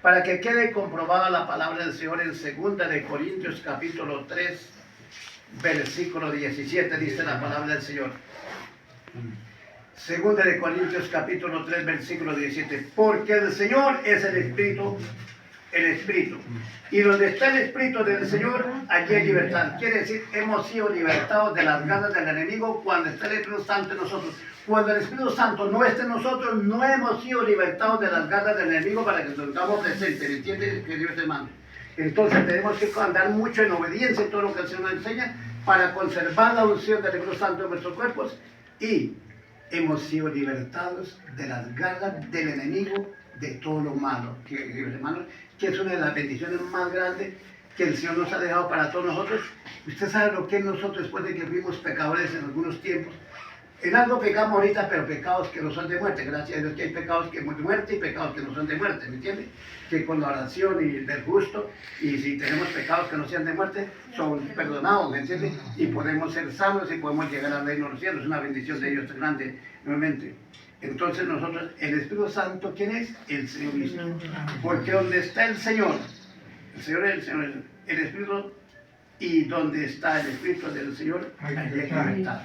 Para que quede comprobada la palabra del Señor en 2 de Corintios capítulo 3, versículo 17, dice la palabra del Señor. 2 de Corintios capítulo 3, versículo 17. Porque el Señor es el Espíritu, y donde está el Espíritu del Señor, allí hay libertad. Quiere decir, hemos sido libertados de las garras del enemigo cuando está el Espíritu Santo en nosotros. Cuando el Espíritu Santo no está en nosotros, no hemos sido libertados de las garras del enemigo para que nos tengamos presentes. ¿Entiende que Dios te manda? Entonces tenemos que andar mucho en obediencia en todo lo que el Señor nos enseña para conservar la unción del Espíritu Santo en nuestros cuerpos, y hemos sido libertados de las garras del enemigo, de todo lo malo, hermanos, que es una de las bendiciones más grandes que el Señor nos ha dejado para todos nosotros. Usted sabe lo que es nosotros después de que fuimos pecadores en algunos tiempos. En algo pecamos ahorita, pero pecados que no son de muerte. Gracias a Dios que hay pecados que son de muerte y pecados que no son de muerte, ¿me entiende? Que con la oración y del justo, y si tenemos pecados que no sean de muerte, son perdonados, ¿me entiende? Y podemos ser sanos y podemos llegar al reino de los cielos. Es una bendición de Dios grande, nuevamente. Entonces nosotros, el Espíritu Santo, ¿quién es? El Señor mismo. Porque donde está el Señor es el Espíritu, y donde está el Espíritu del Señor, allí hay libertad.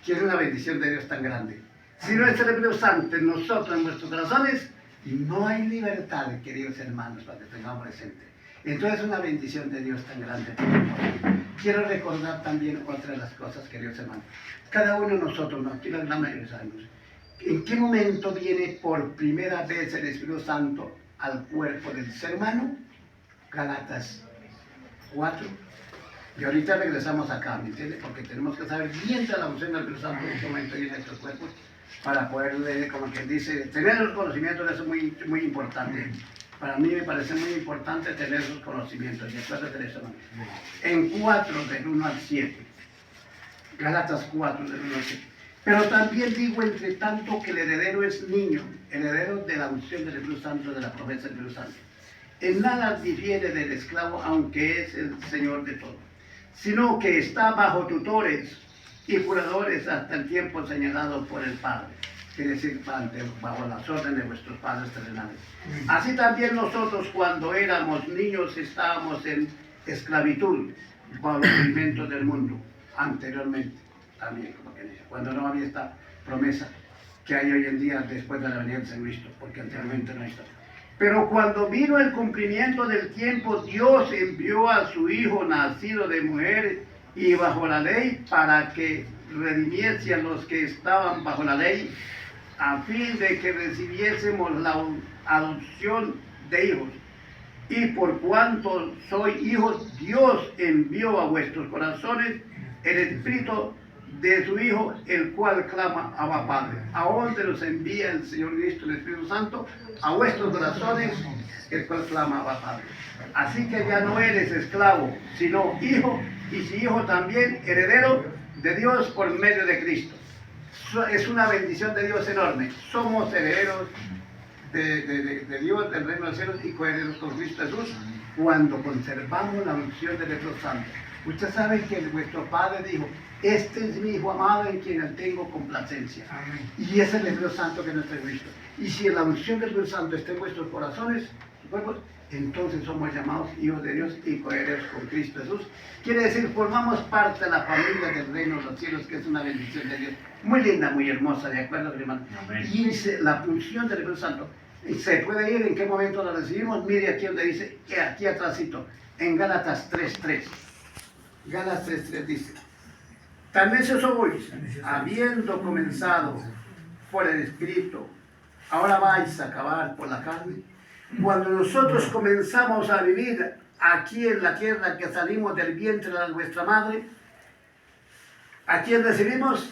Que es una bendición de Dios tan grande. Si no es el Espíritu Santo en nosotros, en nuestros corazones, no hay libertad, queridos hermanos, para que tengamos presente. Entonces es una bendición de Dios tan grande. Quiero recordar también otra de las cosas, queridos hermanos. Cada uno de nosotros, ¿no? Aquí la gran mayoría sabemos, ¿en qué momento viene por primera vez el Espíritu Santo al cuerpo del ser humano? Gálatas 4. Y ahorita regresamos acá, ¿me entiendes? Porque tenemos que saber bien de la unción del Espíritu Santo en este momento y en nuestros cuerpos, para poder, como quien dice, tener los conocimientos. Eso es muy importante. Para mí me parece muy importante tener esos conocimientos. Y después de eso, en 4, del 1 al 7. Gálatas 4, del 1 al 7. Pero también digo, entre tanto, que el heredero es niño, heredero de la unción del Espíritu Santo, de la promesa del Espíritu Santo. En nada difiere del esclavo, aunque es el Señor de todo, sino que está bajo tutores y curadores hasta el tiempo señalado por el Padre. Quiere decir, bajo las órdenes de vuestros padres terrenales. Así también nosotros, cuando éramos niños, estábamos en esclavitud bajo los rudimentos del mundo, anteriormente. También, como que dice, cuando no había esta promesa que hay hoy en día después de la venida de Cristo, porque anteriormente no estaba. Pero cuando vino el cumplimiento del tiempo, Dios envió a su Hijo, nacido de mujer y bajo la ley, para que redimiese a los que estaban bajo la ley, a fin de que recibiésemos la adopción de hijos. Y por cuanto sois hijos, Dios envió a vuestros corazones el Espíritu de su Hijo, el cual clama Abba Padre. ¿A dónde nos envía el Señor Cristo, el Espíritu Santo? A vuestros corazones, el cual clama Abba Padre. Así que ya no eres esclavo, sino hijo, y si hijo también heredero de Dios por medio de Cristo. Es una bendición de Dios enorme. Somos herederos de Dios, del reino de los cielos, y coherederos con Cristo Jesús, cuando conservamos la unción del Espíritu Santo. Usted sabe que vuestro Padre dijo: este es mi Hijo amado en quien tengo complacencia. Amén. Y ese es el Espíritu Santo que no está en Cristo. Y si la unción del Espíritu Santo está en vuestros corazones, entonces somos llamados hijos de Dios y coherederos con Cristo Jesús. Quiere decir, formamos parte de la familia del reino de los cielos, que es una bendición de Dios. Muy linda, muy hermosa, ¿de acuerdo, hermano? Amén. Y la unción del Espíritu Santo se puede ir. ¿En qué momento la recibimos? Mire aquí donde dice, aquí atrásito, en Gálatas 3:3. Gálatas 3:3 dice: tan necios sois, habiendo comenzado por el Espíritu, ahora vais a acabar por la carne. Cuando nosotros comenzamos a vivir aquí en la tierra, que salimos del vientre de nuestra madre, ¿a quién recibimos?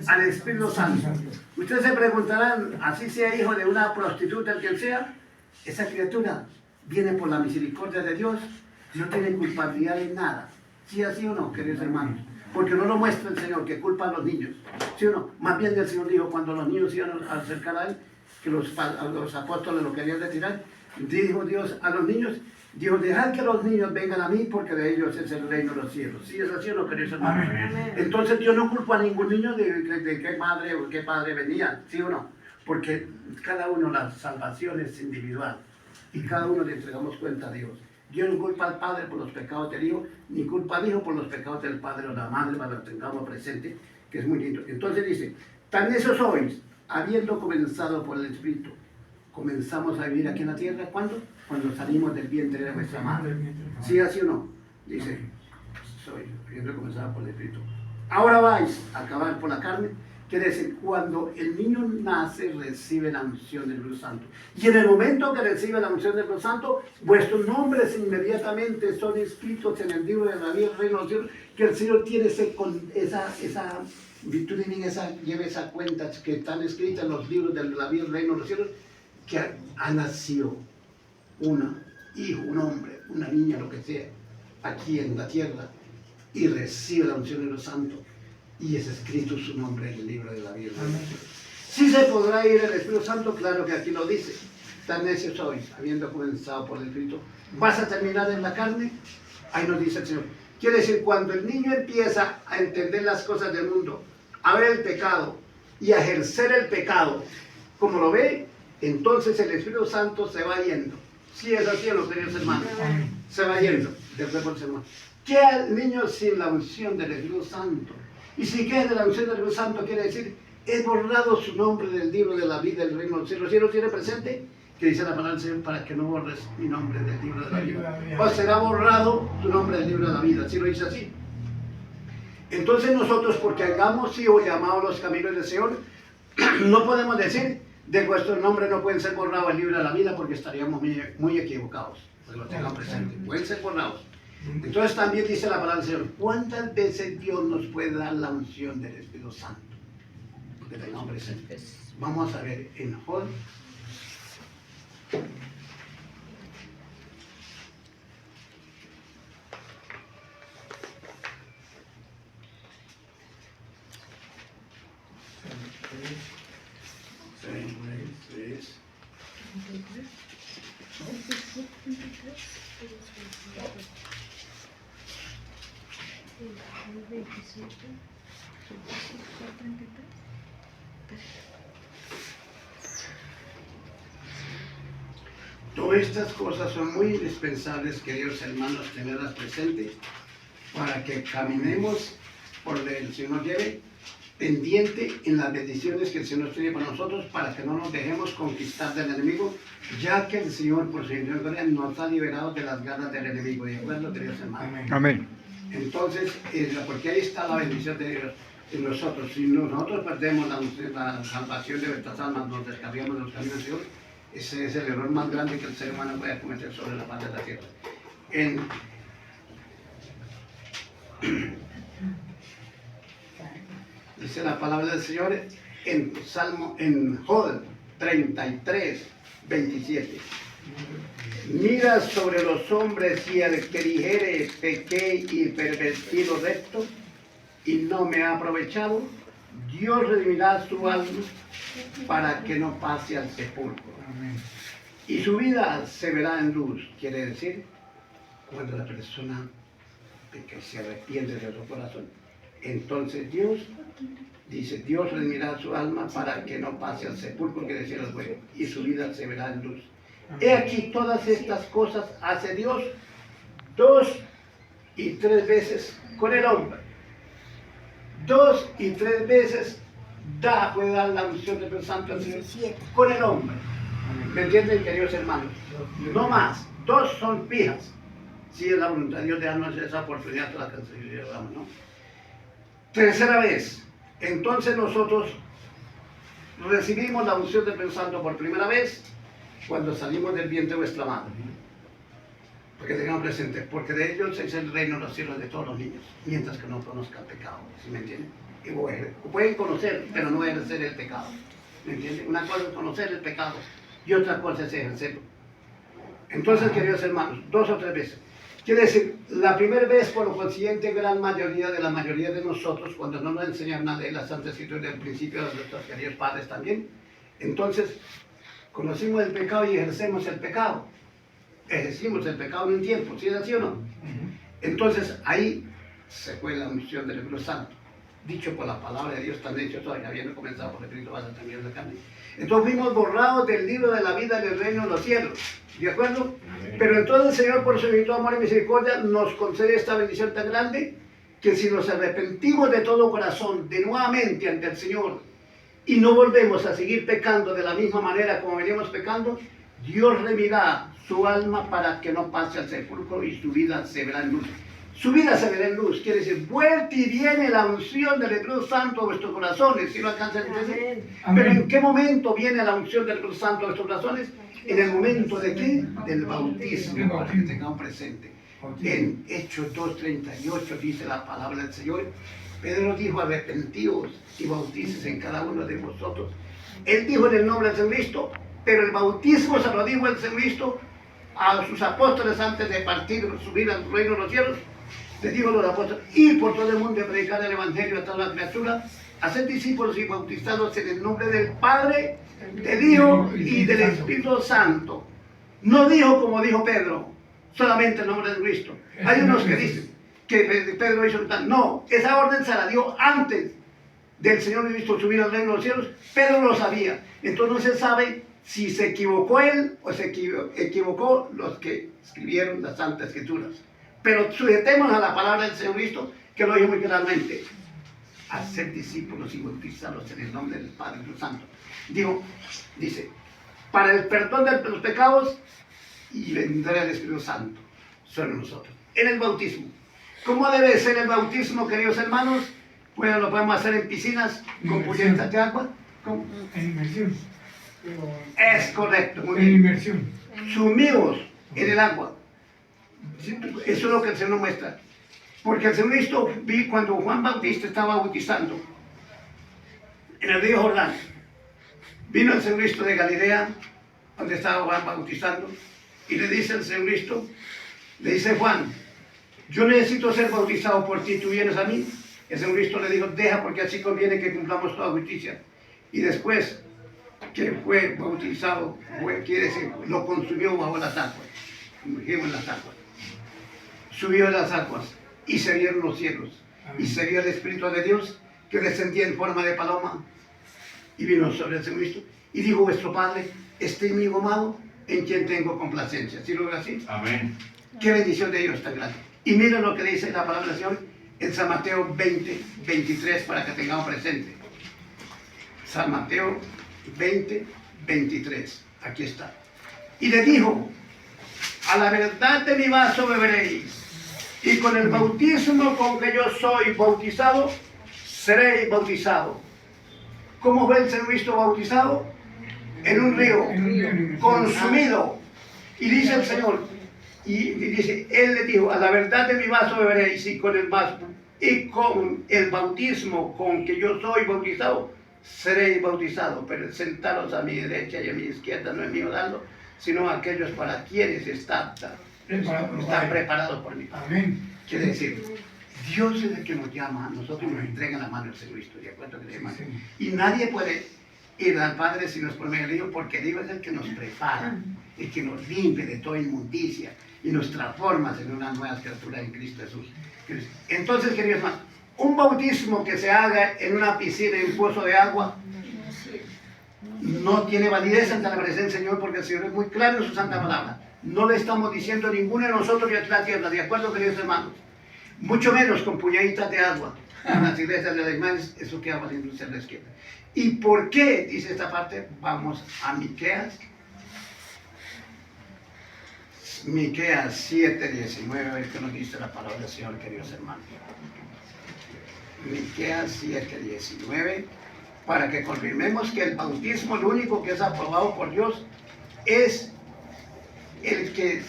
Al Espíritu Santo. Ustedes se preguntarán, así sea hijo de una prostituta, el quien sea, esa criatura viene por la misericordia de Dios, no tiene culpabilidad en nada. ¿Sí así o no, queridos hermanos? Porque no lo muestra el Señor, que culpa a los niños. ¿Sí o no? Más bien el Señor dijo, cuando los niños iban a acercar a Él, que a los apóstoles lo querían retirar, dijo Dios a los niños, dijo: dejad que los niños vengan a mí, porque de ellos es el reino de los cielos. ¿Sí es así o no, queridos hermanos? Entonces Dios no culpa a ningún niño de qué madre o qué padre venía, ¿sí o no? Porque cada uno, la salvación es individual. y cada uno le entregamos cuenta a Dios. Dios no culpa al Padre por los pecados del Hijo, ni culpa al Hijo por los pecados del Padre o la Madre, para que lo tengamos presente, que es muy lindo. Entonces dice, tan necios sois, habiendo comenzado por el Espíritu. Comenzamos a vivir aquí en la tierra, ¿cuándo? Cuando salimos del vientre de nuestra madre. ¿Sí, así o no? Dice, soy, habiendo comenzado por el Espíritu. Ahora vais a acabar por la carne. Quiere decir, cuando el niño nace, recibe la unción del Espíritu Santo. Y en el momento que recibe la unción del Espíritu Santo, vuestros nombres inmediatamente son escritos en el libro de la vida del reino de los cielos, que el Señor tiene esa virtud divina, lleva esa cuenta que están escritas en los libros de la vida del reino de los cielos, que ha nacido un hijo, un hombre, una niña, lo que sea, aquí en la tierra, y recibe la unción del Espíritu Santo. Y es escrito su nombre en el libro de la vida. Si se podrá ir el Espíritu Santo, claro que aquí lo dice. Tan necios sois, habiendo comenzado por el Espíritu. ¿Vas a terminar en la carne? Ahí nos dice el Señor. Quiere decir, cuando el niño empieza a entender las cosas del mundo, a ver el pecado y a ejercer el pecado, como lo ve, entonces el Espíritu Santo se va yendo. Si es así, los queridos hermanos, se va yendo del cuerpo del ser humano. Queda el niño sin la unción del Espíritu Santo. Y si queda de la unción del Espíritu Santo, quiere decir, he borrado su nombre del libro de la vida del reino de los cielos. ¿Sí lo tiene presente? Que dice la palabra del Señor, para que no borres mi nombre del libro de la vida. O será borrado tu nombre del libro de la vida. ¿Sí lo dice así? Entonces nosotros, porque hayamos sido llamados los caminos del Señor, no podemos decir, de vuestro nombre no pueden ser borrados el libro de la vida, porque estaríamos muy equivocados. Pues lo tengan presente. Pueden ser borrados. Entonces también dice la palabra del Señor, ¿cuántas veces Dios nos puede dar la unción del Espíritu Santo? Porque tengamos presente. Vamos a ver en Job. Todas estas cosas son muy indispensables, queridos hermanos, tenerlas presentes para que caminemos por donde el Señor nos lleve, pendiente en las bendiciones que el Señor tiene para nosotros, para que no nos dejemos conquistar del enemigo, ya que el Señor, por su gloria, nos ha liberado de las garras del enemigo. ¿De acuerdo, queridos hermanos? Amén. Entonces, porque ahí está la bendición de Dios en nosotros. Si nosotros perdemos la salvación de nuestras almas, nos descarriamos de los caminos de Dios, ese es el error más grande que el ser humano puede cometer sobre la faz de la tierra. Dice la palabra del Señor en Job 33, 27. Mira sobre los hombres y el que dijere pequé y pervertido recto y no me ha aprovechado, Dios redimirá su alma para que no pase al sepulcro. Y su vida se verá en luz, quiere decir, cuando la persona que se arrepiente de su corazón. Entonces Dios dice, Dios redimirá su alma para que no pase al sepulcro, que decía los buenos, y su vida se verá en luz. He aquí todas estas cosas hace Dios 2 y 3 veces con el hombre. 2 y 3 veces puede dar la unción del Espíritu Santo al Señor con el hombre. ¿Me entienden, queridos hermanos? No más. 2 son fijas. Si es la voluntad de Dios de darnos esa oportunidad toda la canción, ¿no? Tercera vez. Entonces nosotros recibimos la unción del Espíritu Santo por primera vez cuando salimos del vientre de nuestra madre. Porque tengamos presente, porque de ellos es el reino de los cielos de todos los niños, mientras que no conozcan pecado, ¿sí me entienden? Y pueden conocer, pero no ejercer el pecado, ¿me entienden? Una cosa es conocer el pecado y otra cosa es ejercerlo. Entonces, queridos hermanos, 2 o 3 veces. Quiere decir, la primera vez, por lo consiguiente, gran mayoría de la mayoría de nosotros, cuando no nos enseñan nada de la Santa Escritura del principio de nuestros queridos padres también, entonces conocimos el pecado y ejercemos el pecado. Ejercimos el pecado en un tiempo, ¿sí es así o no? Entonces ahí se fue la unción del Espíritu Santo, dicho por la palabra de Dios, tan dicho todavía, habiendo comenzado por el Espíritu, vas a terminar la carne. Entonces fuimos borrados del libro de la vida del reino de los cielos. ¿De acuerdo? Pero entonces el Señor, por su infinito amor y misericordia, nos concede esta bendición tan grande, que si nos arrepentimos de todo corazón, de nuevamente ante el Señor, y no volvemos a seguir pecando de la misma manera como veníamos pecando, Dios remirá su alma para que no pase al sepulcro y su vida se verá en luz. Su vida se verá en luz, quiere decir, vuelta y viene la unción del Espíritu Santo a vuestros corazones. ¿Sí lo alcanzan a entender? Pero ¿en qué momento viene la unción del Espíritu Santo a vuestros corazones? En el momento de qué? Del bautismo, para que tengamos presente. En Hechos 2:38 dice la palabra del Señor. Pedro dijo, arrepentíos y bautícese en cada uno de vosotros. Él dijo en el nombre del Señor Cristo, pero el bautismo se lo dijo el Señor Cristo a sus apóstoles antes de partir, subir al reino de los cielos. Les dijo a los apóstoles, ir por todo el mundo y predicar el evangelio a toda la criatura, hacer discípulos y bautizados en el nombre del Padre, del Hijo y del Espíritu Santo. No dijo como dijo Pedro, solamente el nombre de Cristo. Hay unos que dicen que Pedro hizo tal. No, esa orden se la dio antes del Señor Cristo subir al reino de los cielos. Pedro lo sabía. Entonces no se sabe si se equivocó él o se equivocó los que escribieron las Santas Escrituras. Pero sujetémonos a la palabra del Señor Cristo, que lo dijo muy claramente. Hacer discípulos y bautizarlos en el nombre del Padre y del Santo. Dice, para el perdón de los pecados, y vendrá el Espíritu Santo sobre nosotros. En el bautismo. ¿Cómo debe ser el bautismo, queridos hermanos? Bueno, lo podemos hacer en piscinas con puñetas de agua. ¿Cómo? En inmersión. Es correcto, muy En bien. inmersión. Sumidos en el agua. Eso es lo que el Señor muestra. Porque el Señor Cristo, vi cuando Juan Bautista estaba bautizando en el río Jordán, vino el Señor Cristo de Galilea, donde estaba Juan bautizando, y le dice el Señor Cristo, le dice Juan, yo necesito ser bautizado por ti, ¿tú vienes a mí? El Señor Cristo le dijo, deja, porque así conviene que cumplamos toda justicia. Y después que fue bautizado, quiere decir, lo consumió bajo las aguas, sumergimos en las aguas, subió a las aguas, y se vieron los cielos, y se vio el Espíritu de Dios, que descendía en forma de paloma, y vino sobre el Señor Cristo, y dijo, vuestro Padre, este mi hijo amado, en quien tengo complacencia. ¿Sí lo veo así? Amén. Qué bendición de Dios tan grande. Y miren lo que dice la palabra del Señor en San Mateo 20:23, para que tengamos presente. San Mateo 20:23. Aquí está. Y le dijo, a la verdad de mi vaso beberéis, y con el bautismo con que yo soy bautizado, seréis bautizados. ¿Cómo fue el Señor Cristo bautizado? En un río, consumido. Y dice el Señor, y dice, Él le dijo, a la verdad de mi vaso beberéis, y con el vaso, y con el bautismo con que yo soy bautizado, seréis bautizados. Pero sentaros a mi derecha y a mi izquierda no es mío darlo, sino aquellos para quienes están preparados por mí. Amén. Quiere decir, Dios es el que nos llama a nosotros y nos entrega en la mano el Señor Cristo, ¿de acuerdo? Y nadie puede ir al Padre si nos por medio de Dios, porque Dios es el que nos prepara, el que nos limpia de toda inmundicia y nos transforma en una nueva criatura en Cristo Jesús. Entonces, queridos hermanos, un bautismo que se haga en una piscina, en un pozo de agua, no tiene validez ante la presencia del Señor, porque el Señor es muy claro en su santa palabra. No le estamos diciendo a ninguno de nosotros que la tierra, ¿de acuerdo, queridos hermanos? Mucho menos con puñaditas de agua. En las iglesias de los hermanos, eso queda valiendo ser la izquierda. ¿Y por qué? Dice esta parte, vamos a Miqueas. Miqueas 7:19, a ver qué nos dice la palabra del Señor, queridos hermanos. Miqueas 7:19, para que confirmemos que el bautismo, el único que es aprobado por Dios, es el que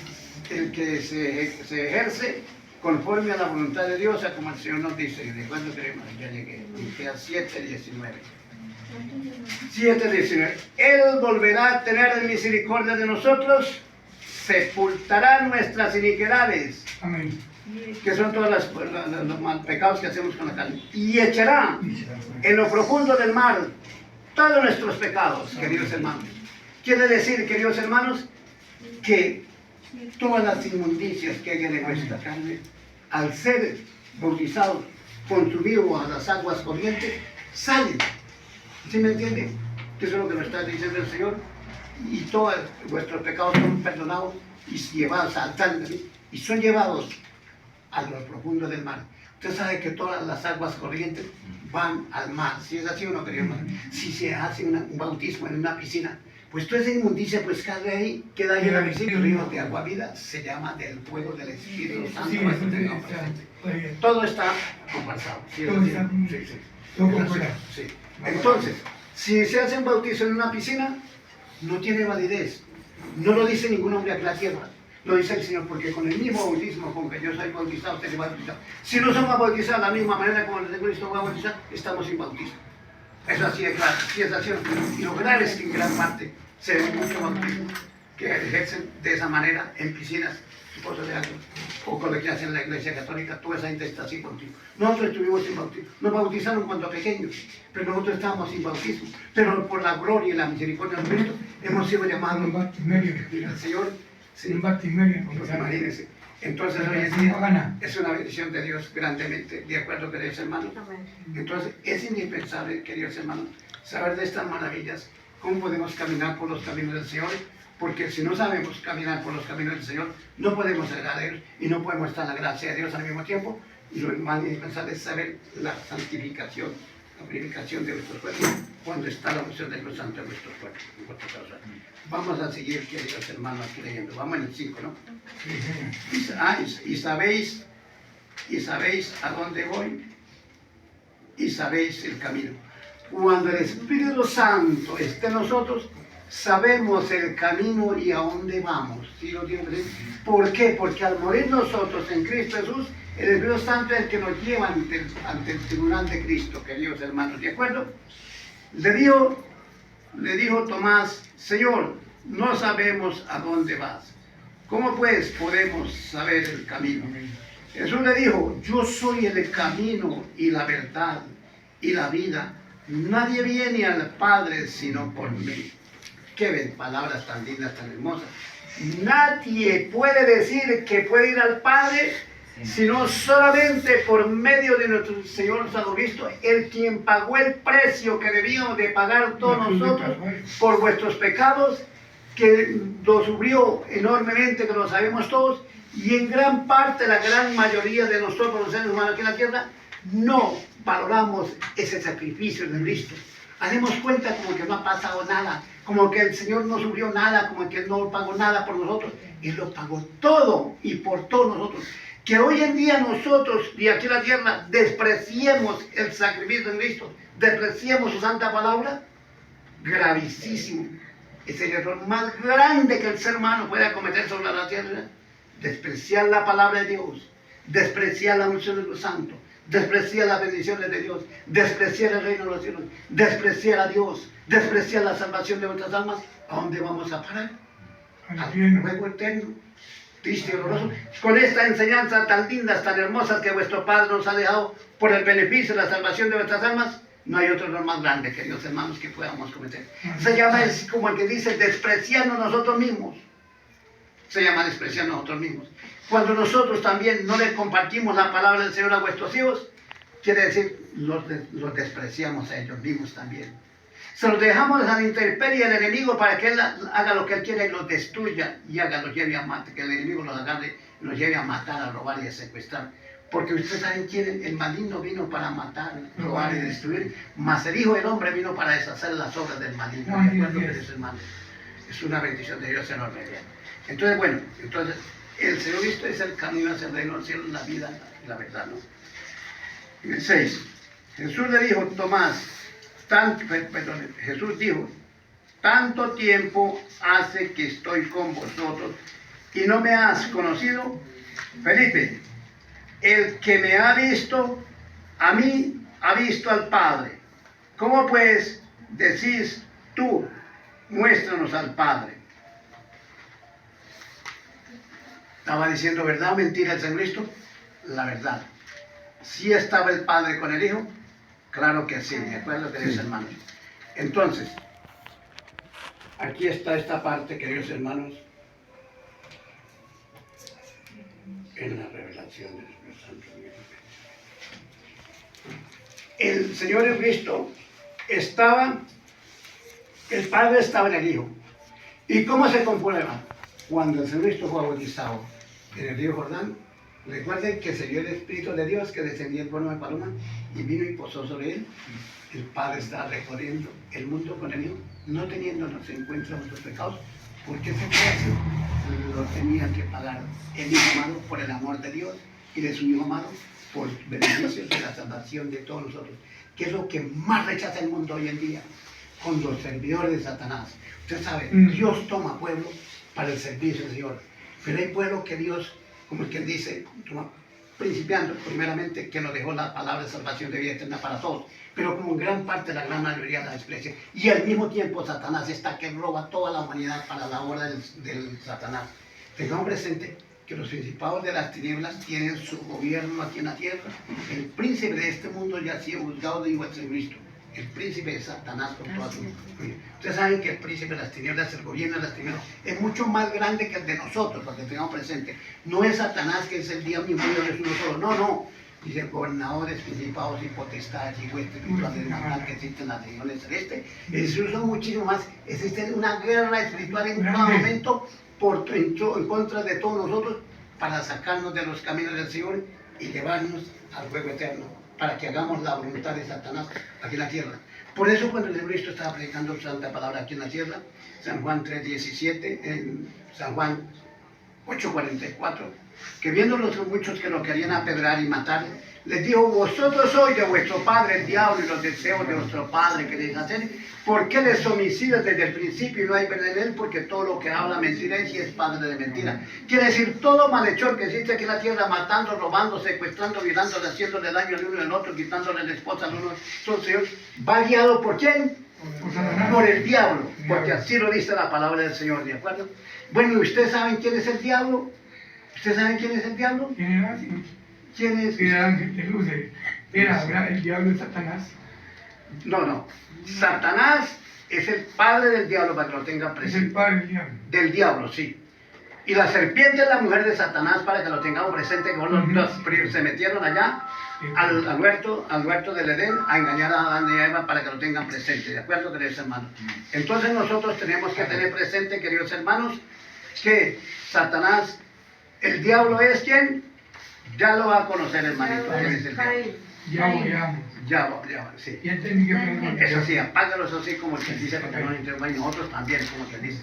se ejerce conforme a la voluntad de Dios, como el Señor nos dice. ¿De cuándo queremos? Ya llegué. Miqueas 7:19. 7:19. Él volverá a tener misericordia de nosotros, sepultará nuestras iniquidades. Amén. Que son todos los mal pecados que hacemos con la carne. Y echará en lo profundo del mar todos nuestros pecados, queridos hermanos. Quiere decir, queridos hermanos, que todas las inmundicias que hay en nuestra carne, al ser bautizados, consumidos a las aguas corrientes, salen. ¿Sí me entienden? Eso es lo que nos está diciendo el Señor. Y todos vuestros pecados son perdonados y llevados al altar y son llevados a lo profundo del mar. Usted sabe que todas las aguas corrientes van al mar. Si es así o no, querido hermano. Si se hace un bautismo en una piscina, pues toda esa inmundicia pues cae ahí, queda ahí en la piscina. El río de agua vida se llama del fuego del Espíritu Santo. Todo está compensado. Sí. Entonces, si se hace un bautismo en una piscina, no tiene validez. No lo dice ningún hombre aquí en la tierra. Lo dice el Señor, porque con el mismo bautismo con que yo soy bautizado, usted se va a bautizar. Si no somos bautizados de la misma manera como el de Cristo va a bautizar, estamos sin bautismo. Eso así es claro. Si es así, y lo grave es que en gran parte se ve mucho bautismo que ejercen de esa manera en piscinas, cosas de agua, o con lo que hacen en la Iglesia Católica. Toda esa gente está sin bautismo. Nosotros estuvimos sin bautismo. Nos bautizaron cuando pequeños, pero nosotros estábamos sin bautismo. Pero por la gloria y la misericordia de Cristo hemos sido llamados al Señor. Sí. Pues imagínense. Entonces hoy en día es una bendición de Dios grandemente, de acuerdo, queridos hermanos. Entonces es indispensable, queridos hermanos, saber de estas maravillas, cómo podemos caminar por los caminos del Señor, porque si no sabemos caminar por los caminos del Señor, no podemos agradar a Dios y no podemos estar en la gracia de Dios al mismo tiempo. Y lo más indispensable es saber la santificación, la purificación de vuestros cuerpos, cuando está la unción de los santos en vuestros cuerpos, en vuestro corazón. Vamos a seguir, queridos hermanos, aquí leyendo. Vamos en el 5, ¿no? Y sabéis a dónde voy, y sabéis el camino. Cuando el Espíritu Santo esté en nosotros, sabemos el camino y a dónde vamos. ¿Sí lo tienen presente? ¿Por qué? Porque al morir nosotros en Cristo Jesús, el Espíritu Santo es el que nos lleva ante el tribunal de Cristo, queridos hermanos. ¿De acuerdo? Le dijo Tomás: Señor, no sabemos a dónde vas. ¿Cómo pues podemos saber el camino? Jesús le dijo: yo soy el camino y la verdad y la vida. Nadie viene al Padre sino por mí. Qué palabras tan lindas, tan hermosas. Nadie puede decir que puede ir al Padre sino solamente por medio de nuestro Señor Jesucristo, el quien pagó el precio que debíamos de pagar todos nosotros por vuestros pecados, que lo sufrió enormemente, que lo sabemos todos, y en gran parte, la gran mayoría de nosotros los seres humanos aquí en la tierra, no valoramos ese sacrificio de Cristo. Hacemos cuenta como que no ha pasado nada, como que el Señor no sufrió nada, como que Él no pagó nada por nosotros. Él lo pagó todo y por todos nosotros. Que hoy en día nosotros de aquí en la tierra despreciemos el sacrificio de Cristo, despreciemos su santa palabra, gravísimo. Es el error más grande que el ser humano pueda cometer sobre la tierra: despreciar la palabra de Dios, despreciar la unción de los santos, despreciar las bendiciones de Dios, despreciar el reino de los cielos, despreciar a Dios, despreciar la salvación de nuestras almas. ¿A dónde vamos a parar? Al fuego eterno, triste y horroroso. Con esta enseñanza tan lindas, tan hermosas que vuestro Padre nos ha dejado por el beneficio de la salvación de nuestras almas, no hay otro error más grande, queridos hermanos, que podamos cometer. Se llama, es como el que dice, despreciarnos nosotros mismos. Se llama despreciar nosotros mismos. Cuando nosotros también no le compartimos la palabra del Señor a vuestros hijos, quiere decir, los despreciamos a ellos mismos también. Se los dejamos a la intemperie del enemigo para que él haga lo que él quiera y los destruya y los lleve a matar, que el enemigo los agarre y los lleve a matar, a robar y a secuestrar. Porque ustedes saben quién, el maligno vino para matar, robar y destruir, mas el Hijo del Hombre vino para deshacer las obras del maligno. ¿De acuerdo, queridos hermanos? Es una bendición de Dios enorme. Entonces, bueno, el Señor Cristo es el camino hacia el reino del cielo, la vida y la verdad, ¿no? En el 6, Jesús le dijo: Tomás, Jesús dijo: tanto tiempo hace que estoy con vosotros y no me has conocido. Felipe, el que me ha visto a mí ha visto al Padre. ¿Cómo pues decís tú, muéstranos al Padre? ¿Estaba diciendo verdad o mentira el Señor Cristo? La verdad. ¿Sí estaba el Padre con el Hijo? Claro que sí, ¿de acuerdo, queridos hermanos? Entonces, aquí está esta parte, queridos hermanos, en la revelación del Espíritu Santo. El Señor Jesucristo estaba El Padre estaba en el Hijo. ¿Y cómo se comprueba? Cuando el Señor Cristo fue bautizado en el río Jordán, recuerden que se vio el Espíritu de Dios que descendía en forma de paloma y vino y posó sobre él. El Padre estaba recorriendo el mundo con el Hijo, no teniéndonos en cuenta nuestros pecados, porque ese precio lo tenía que pagar el Hijo amado por el amor de Dios y de su Hijo amado por beneficios de la salvación de todos nosotros, que es lo que más rechaza el mundo hoy en día, con los servidores de Satanás. Usted sabe, Dios toma pueblo para el servicio del Señor, pero hay pueblo que Dios, como el que dice, toma, principiando primeramente, que nos dejó la palabra de salvación de vida eterna para todos, pero como en gran parte, la gran mayoría la desprecia, y al mismo tiempo Satanás está que roba toda la humanidad para la obra del Satanás. Tengamos presente que los principados de las tinieblas tienen su gobierno aquí en la tierra. El príncipe de este mundo ya ha sido juzgado de igual que Cristo. El príncipe de Satanás con toda su... Ustedes saben que el príncipe de las tinieblas, el gobierno de las tinieblas, es mucho más grande que el de nosotros, para que tengamos presente. No es Satanás, que es el día mismo de uno solo. No, no. Dice gobernadores, principados y potestades y huestes espirituales de maldad que existen en las regiones celestes. Eso son muchísimo más. Existe una guerra espiritual en cada momento en contra de todos nosotros para sacarnos de los caminos del Señor y llevarnos al fuego eterno, para que hagamos la voluntad de Satanás aquí en la tierra. Por eso cuando el Cristo estaba predicando santa palabra aquí en la tierra, San Juan 3:17, en San Juan 8:44, que viendo los muchos que lo querían apedrear y matar, les dijo: vosotros sois de vuestro padre el diablo, y los deseos de vuestro padre queréis hacer. ¿Por qué les homicidas desde el principio y no hay verdad en él? Porque todo lo que habla mentira es y es padre de mentira. Quiere decir, todo malhechor que existe aquí en la tierra, matando, robando, secuestrando, violando, haciéndole daño al uno y al otro, quitándole la esposa al uno, va guiado ¿por quién? Por el diablo, porque así lo dice la palabra del Señor, ¿de acuerdo? Bueno, ¿y ustedes saben quién es el diablo? ¿Ustedes saben quién es el diablo? ¿Quién era? ¿Quién es? Era ángel de luz, era el diablo de Satanás. No. Satanás es el padre del diablo, para que lo tengan presente. Es el padre del diablo. Del diablo, sí. Y la serpiente es la mujer de Satanás, para que lo tengamos presente, que se metieron allá al huerto del Edén a engañar a Adán y a Eva, para que lo tengan presente, ¿de acuerdo, queridos hermanos? Entonces nosotros tenemos que tener presente, queridos hermanos, que Satanás, el diablo es ¿quién? Ya lo va a conocer, hermanito. ¿Quién es el diablo? Ya, sí. Ya entendí que pregunta. Eso sí, apágalo, eso sí, como el que dice, porque no intervenga, y nosotros también, como que dice.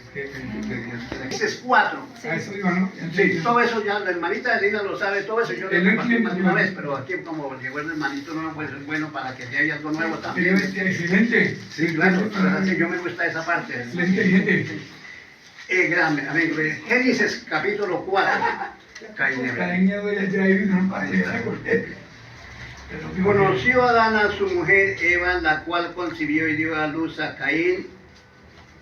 Ese es 4. A eso digo, ¿no? Sí, todo eso ya, la hermanita de Lina lo sabe, todo eso yo lo compartí más de una vez, pero aquí como llegó el hermanito nuevo, pues es bueno para que haya algo nuevo también. Excelente. Sí, claro, así yo me gusta esa parte. Es inteligente. Grande, amigo. Génesis capítulo 4. Conoció Adán a su mujer Eva, la cual concibió y dio a luz a Caín.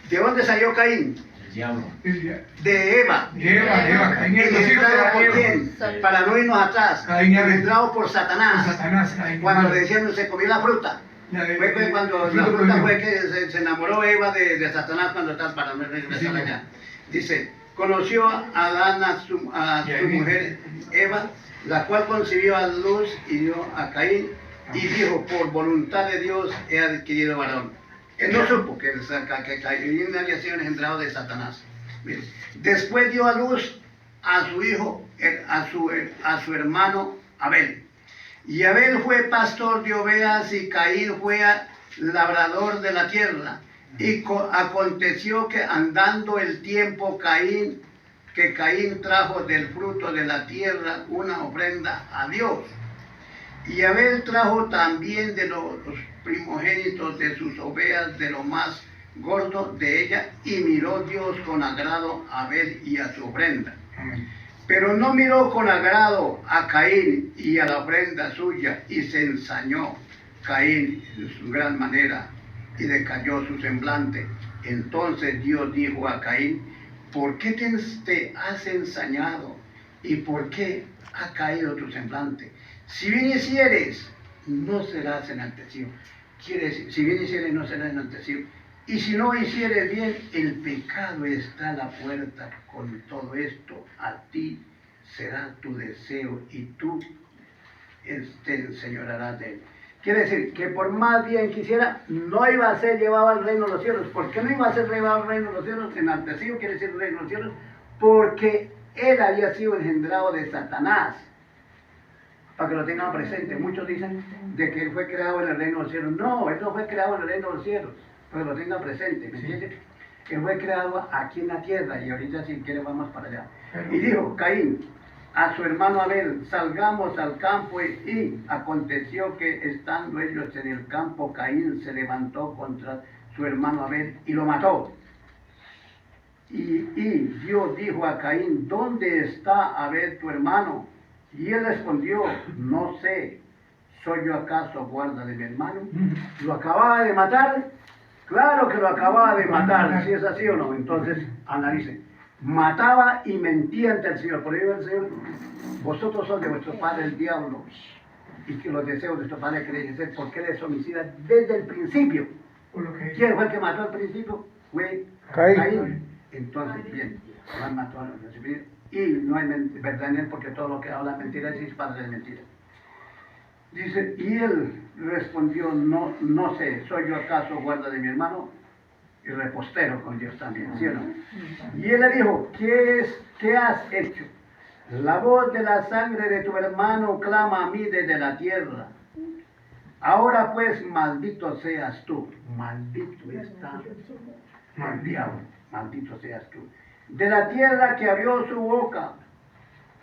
¿De dónde salió Caín? El diablo. De Eva. Eva. Caín ¿Engendrado por quién? Para no irnos atrás. Engendrado por Satanás. Cuando le decían se comió la fruta. Fue cuando la fruta fue que se enamoró Eva de Satanás cuando está para no regresar allá. Dice, conoció Adán a su mujer Eva, la cual concibió a luz y dio a Caín, y dijo: por voluntad de Dios he adquirido varón. Él no supo que Caín había sido engendrado de Satanás. Mire, después dio a luz a su hijo, a su hermano Abel. Y Abel fue pastor de ovejas y Caín fue labrador de la tierra. Y aconteció que andando el tiempo Caín trajo del fruto de la tierra una ofrenda a Dios. Y Abel trajo también de los primogénitos de sus ovejas, de lo más gordo de ella, y miró Dios con agrado a Abel y a su ofrenda. Pero no miró con agrado a Caín y a la ofrenda suya, y se ensañó Caín en su gran manera, y decayó su semblante. Entonces Dios dijo a Caín: ¿por qué te has ensañado? ¿Y por qué ha caído tu semblante? Si bien hicieres, no serás enaltecido. Quiere decir, si bien hicieres, no serás enaltecido. Y si no hicieres bien, el pecado está a la puerta. Con todo esto, a ti será tu deseo y tú te enseñorearás de él. Quiere decir que por más bien quisiera, no iba a ser llevado al reino de los cielos. ¿Por qué no iba a ser llevado al reino de los cielos? Enaltecido quiere decir reino de los cielos, porque él había sido engendrado de Satanás. Para que lo tengan presente. Muchos dicen de que él fue creado en el reino de los cielos. No, él no fue creado en el reino de los cielos. Para que lo tengan presente, ¿me entiendes? Él fue creado aquí en la tierra y ahorita si quiere vamos para allá. Y dijo Caín a su hermano Abel, salgamos al campo, y aconteció que estando ellos en el campo, Caín se levantó contra su hermano Abel y lo mató. Y Dios dijo a Caín, ¿dónde está Abel tu hermano? Y él respondió, no sé, ¿soy yo acaso guarda de mi hermano? ¿Lo acababa de matar? Claro que lo acababa de matar, si es así o no. Entonces, analice. Mataba y mentía ante el Señor. Por ello el Señor, vosotros sois de vuestro padre el diablo, y que los deseos de vuestro padre queréis hacer, porque él es homicida desde el principio. ¿Quién fue el que mató al principio? Fue Caín. Entonces, bien, lo mató al principio. Y no hay verdad en él, porque todo lo que habla mentira es padre de mentira. Dice, y él respondió, no sé, ¿soy yo acaso guarda de mi hermano? Y repostero con Dios también, ¿sí o no? Y él le dijo, ¿qué has hecho? La voz de la sangre de tu hermano clama a mí desde la tierra. Ahora pues, maldito seas tú. Maldito está el diablo, maldito seas tú. De la tierra que abrió su boca,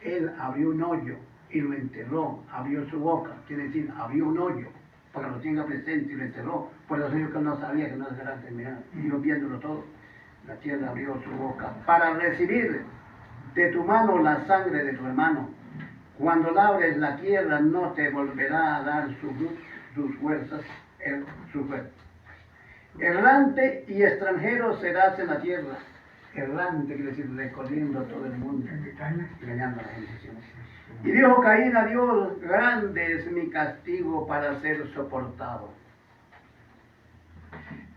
él abrió un hoyo y lo enterró, abrió su boca, quiere decir, abrió un hoyo, para que lo tenga presente y lo enterró. Por eso yo que no sabía que no se era terminar, y yo viéndolo todo, la tierra abrió su boca, para recibir de tu mano la sangre de tu hermano. Cuando labres la tierra, no te volverá a dar sus fuerzas, su fuerza. Errante y extranjero serás en la tierra. Errante quiere decir recorriendo todo el mundo, engañando a la gente. Y dijo Caín a Dios, grande es mi castigo para ser soportado.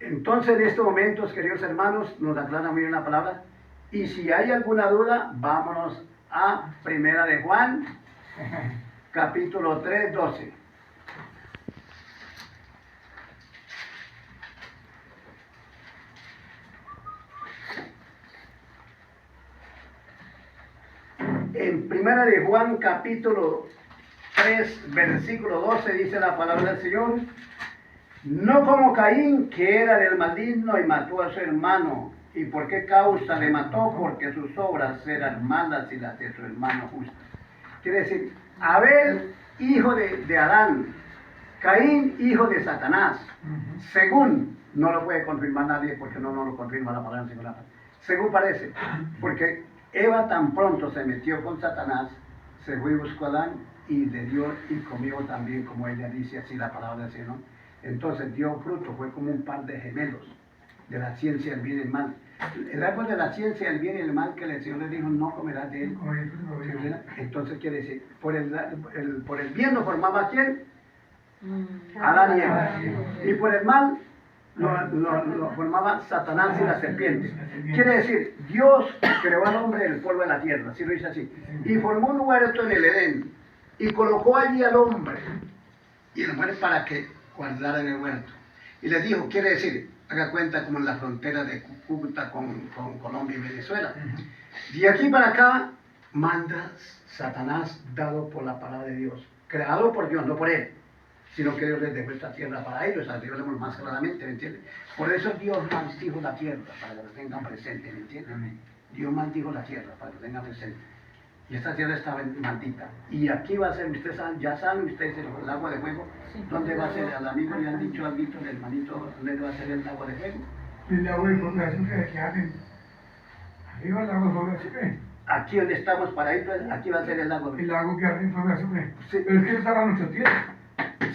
Entonces en estos momentos, queridos hermanos, nos aclara muy bien la palabra. Y si hay alguna duda, vámonos a Primera de Juan, capítulo 3, 12. En Primera de Juan, capítulo 3, versículo 12, dice la palabra del Señor, no como Caín, que era del maligno y mató a su hermano. ¿Y por qué causa le mató? Porque sus obras eran malas y las de su hermano justas. Quiere decir, Abel, hijo de Adán, Caín, hijo de Satanás, según, no lo puede confirmar nadie porque no lo confirma la palabra singular, según parece, porque Eva tan pronto se metió con Satanás, se fue y buscó a Adán y le dio y comió también, como ella dice así la palabra del Señor. Entonces dio fruto, fue como un par de gemelos de la ciencia del bien y el mal. El árbol de la ciencia del bien y el mal que el Señor le dijo, no comerás de él. Entonces quiere decir, por el bien lo formaba ¿quién? Adán y Eva. Y por el mal lo formaba Satanás y la serpiente. Quiere decir, Dios creó al hombre del polvo de la tierra, si lo dice así, y formó un huerto en el Edén, y colocó allí al hombre, y el hombre para que guardara en el huerto. Y les dijo, quiere decir, haga cuenta como en la frontera de Cúcuta con Colombia y Venezuela. De aquí para acá, manda Satanás dado por la palabra de Dios, creado por Dios, no por él, sino que Dios les dejó esta tierra para ellos, a Dios le vemos más claramente, ¿me entiendes? Por eso Dios maldijo la tierra, para que lo tengan presente, ¿me entiendes? Dios maldijo la tierra, para que lo tengan presente. Y esta tierra estaba maldita. Y aquí va a ser, ustedes ya saben ustedes, el agua de fuego, ¿dónde va a ser? Al amigo le han dicho al Víctor, el hermanito, ¿dónde va a ser el agua de fuego? El agua de fuego azufre que hacen. Arriba el agua de fuego azufre. Aquí donde estamos paraísos, aquí va a ser el agua de fuego. El agua que hacen fuego azufre. Sí. Pero es que estaba en nuestro tiempo.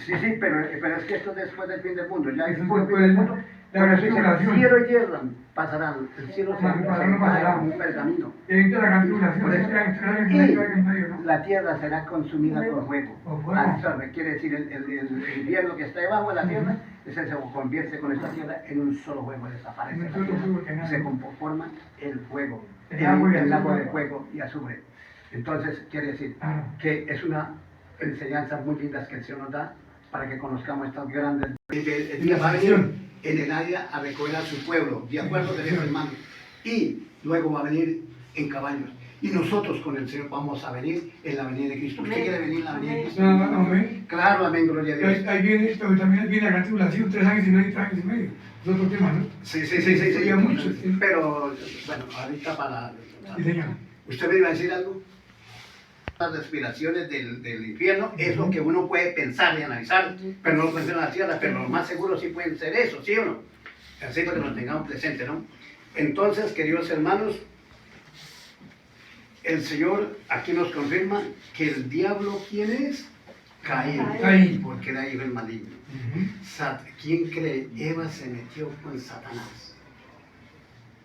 Sí, pero es que esto es después del fin del mundo. Ya Eso después después del del fin del mundo. la Porque dice, restauración. cielo y tierra pasarán. El cielo se pasará como un pergamino. Y ahorita la canturación Por eso, ¿no? la tierra será consumida por fuego. Por fuego. Absorbe, quiere decir, el invierno que está debajo de la tierra, ese se convierte con esta tierra en un solo fuego, desaparece la tierra, y se conforma el fuego, el agua de fuego y azufre. Entonces, quiere decir que es una enseñanza muy linda que el Señor nos da para que conozcamos estas grandes. El día va a venir en el área a recoger a su pueblo, de acuerdo de los hermanos. Y luego va a venir en caballos. Y nosotros con el Señor vamos a venir en la venida de Cristo. ¿Usted quiere venir en la venida de Cristo? Amén. Claro, amén, gloria a Dios. Ahí viene, pero también viene la gran tribulación, 3 años y medio, 3 años y medio. Es otro tema, ¿no? Sí. Había mucho, sí. Pero, bueno, ahorita para... Sí, señor. ¿Usted me iba a decir algo? Las respiraciones del infierno es lo que uno puede pensar y analizar, pero no lo puede hacer en la tierra, pero lo más seguro sí pueden ser eso, ¿sí o no? Así para que nos tengamos presente, ¿no? Entonces, queridos hermanos, el Señor aquí nos confirma que el diablo, ¿quién es? Caín, porque era hijo del maligno. ¿Quién cree? Eva se metió con Satanás.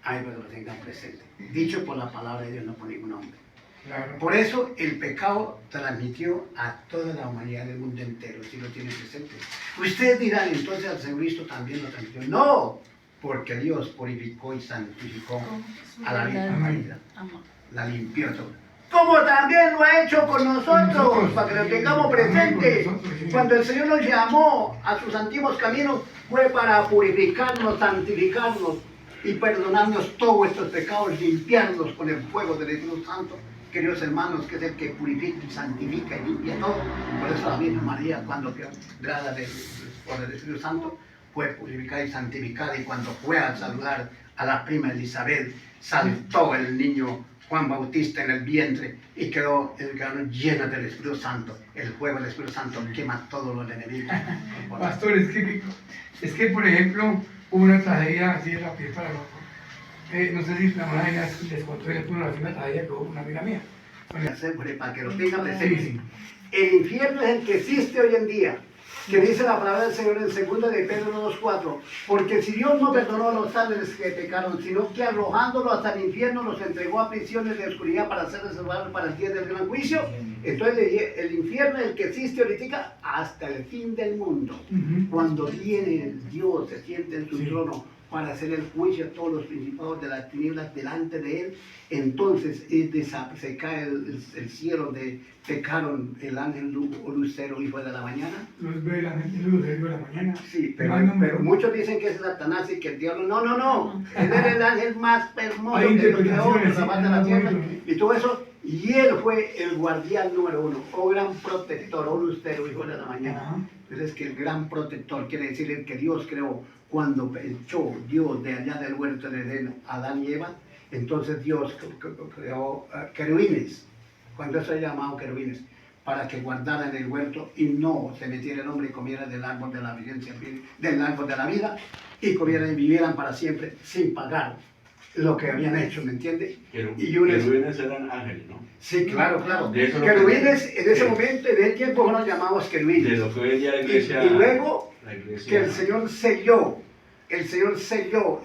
Ahí para que lo tengan presente. Dicho por la palabra de Dios, no por ningún hombre. Claro. Por eso el pecado transmitió a toda la humanidad del mundo entero, si lo tienen presente. Ustedes dirán, entonces al Jesucristo también lo transmitió. No, porque Dios purificó y santificó a la vida. La limpió todo. Como también lo ha hecho con nosotros, para que lo tengamos presente. Cuando el Señor nos llamó a sus antiguos caminos, fue para purificarnos, santificarnos y perdonarnos todos estos pecados, limpiarlos con el fuego del Espíritu Santo. Queridos hermanos, que es el que purifica y santifica y limpia todo. Por eso la Virgen María, cuando quedó grada por el Espíritu Santo, fue purificada y santificada. Y cuando fue a saludar a la prima Elizabeth, saltó el niño Juan Bautista en el vientre y quedó lleno del Espíritu Santo. El fuego del Espíritu Santo quema a todos los enemigos. Pastor, es que, por ejemplo, hubo una tragedia así de la piel para loco. No sé si la hermana les contó y les puso una tragedia que hubo una amiga mía. Para que lo tengan presente. El infierno es el que existe hoy en día, que dice la palabra del Señor en 2 de Pedro 2:4, porque si Dios no perdonó a los ángeles que pecaron, sino que arrojándolos hasta el infierno los entregó a prisiones de oscuridad para ser reservados para el día del gran juicio, entonces el infierno es el que existe ahorita hasta el fin del mundo. Cuando viene el Dios, se siente en su trono para hacer el juicio a todos los principados de las tinieblas delante de él, entonces se cae el cielo donde pecaron el ángel lucero, hijo de la mañana. Los ve el ángel lucero de la mañana. Sí, pero muchos dicen que es Satanás y que el diablo, no, él era el ángel más hermoso que Dios creó, que zapata la tierra y todo eso, y él fue el guardián número 1, o gran protector, o lucero, hijo de la mañana. Entonces que el gran protector quiere decir el que Dios creó. Cuando echó Dios de allá del huerto de Edén a Adán y Eva, entonces Dios creó querubines, cuando eso es llamado querubines, para que guardaran el huerto y no se metiera el hombre y comiera del árbol de la del árbol de la vida, y comieran y vivieran para siempre sin pagar lo que habían hecho, ¿me entiende? Querubines eran ángeles, ¿no? Sí, claro. Querubines en ese momento, en ese tiempo fueron llamados querubines. De lo que hoy en día la iglesia... Y luego que el Señor selló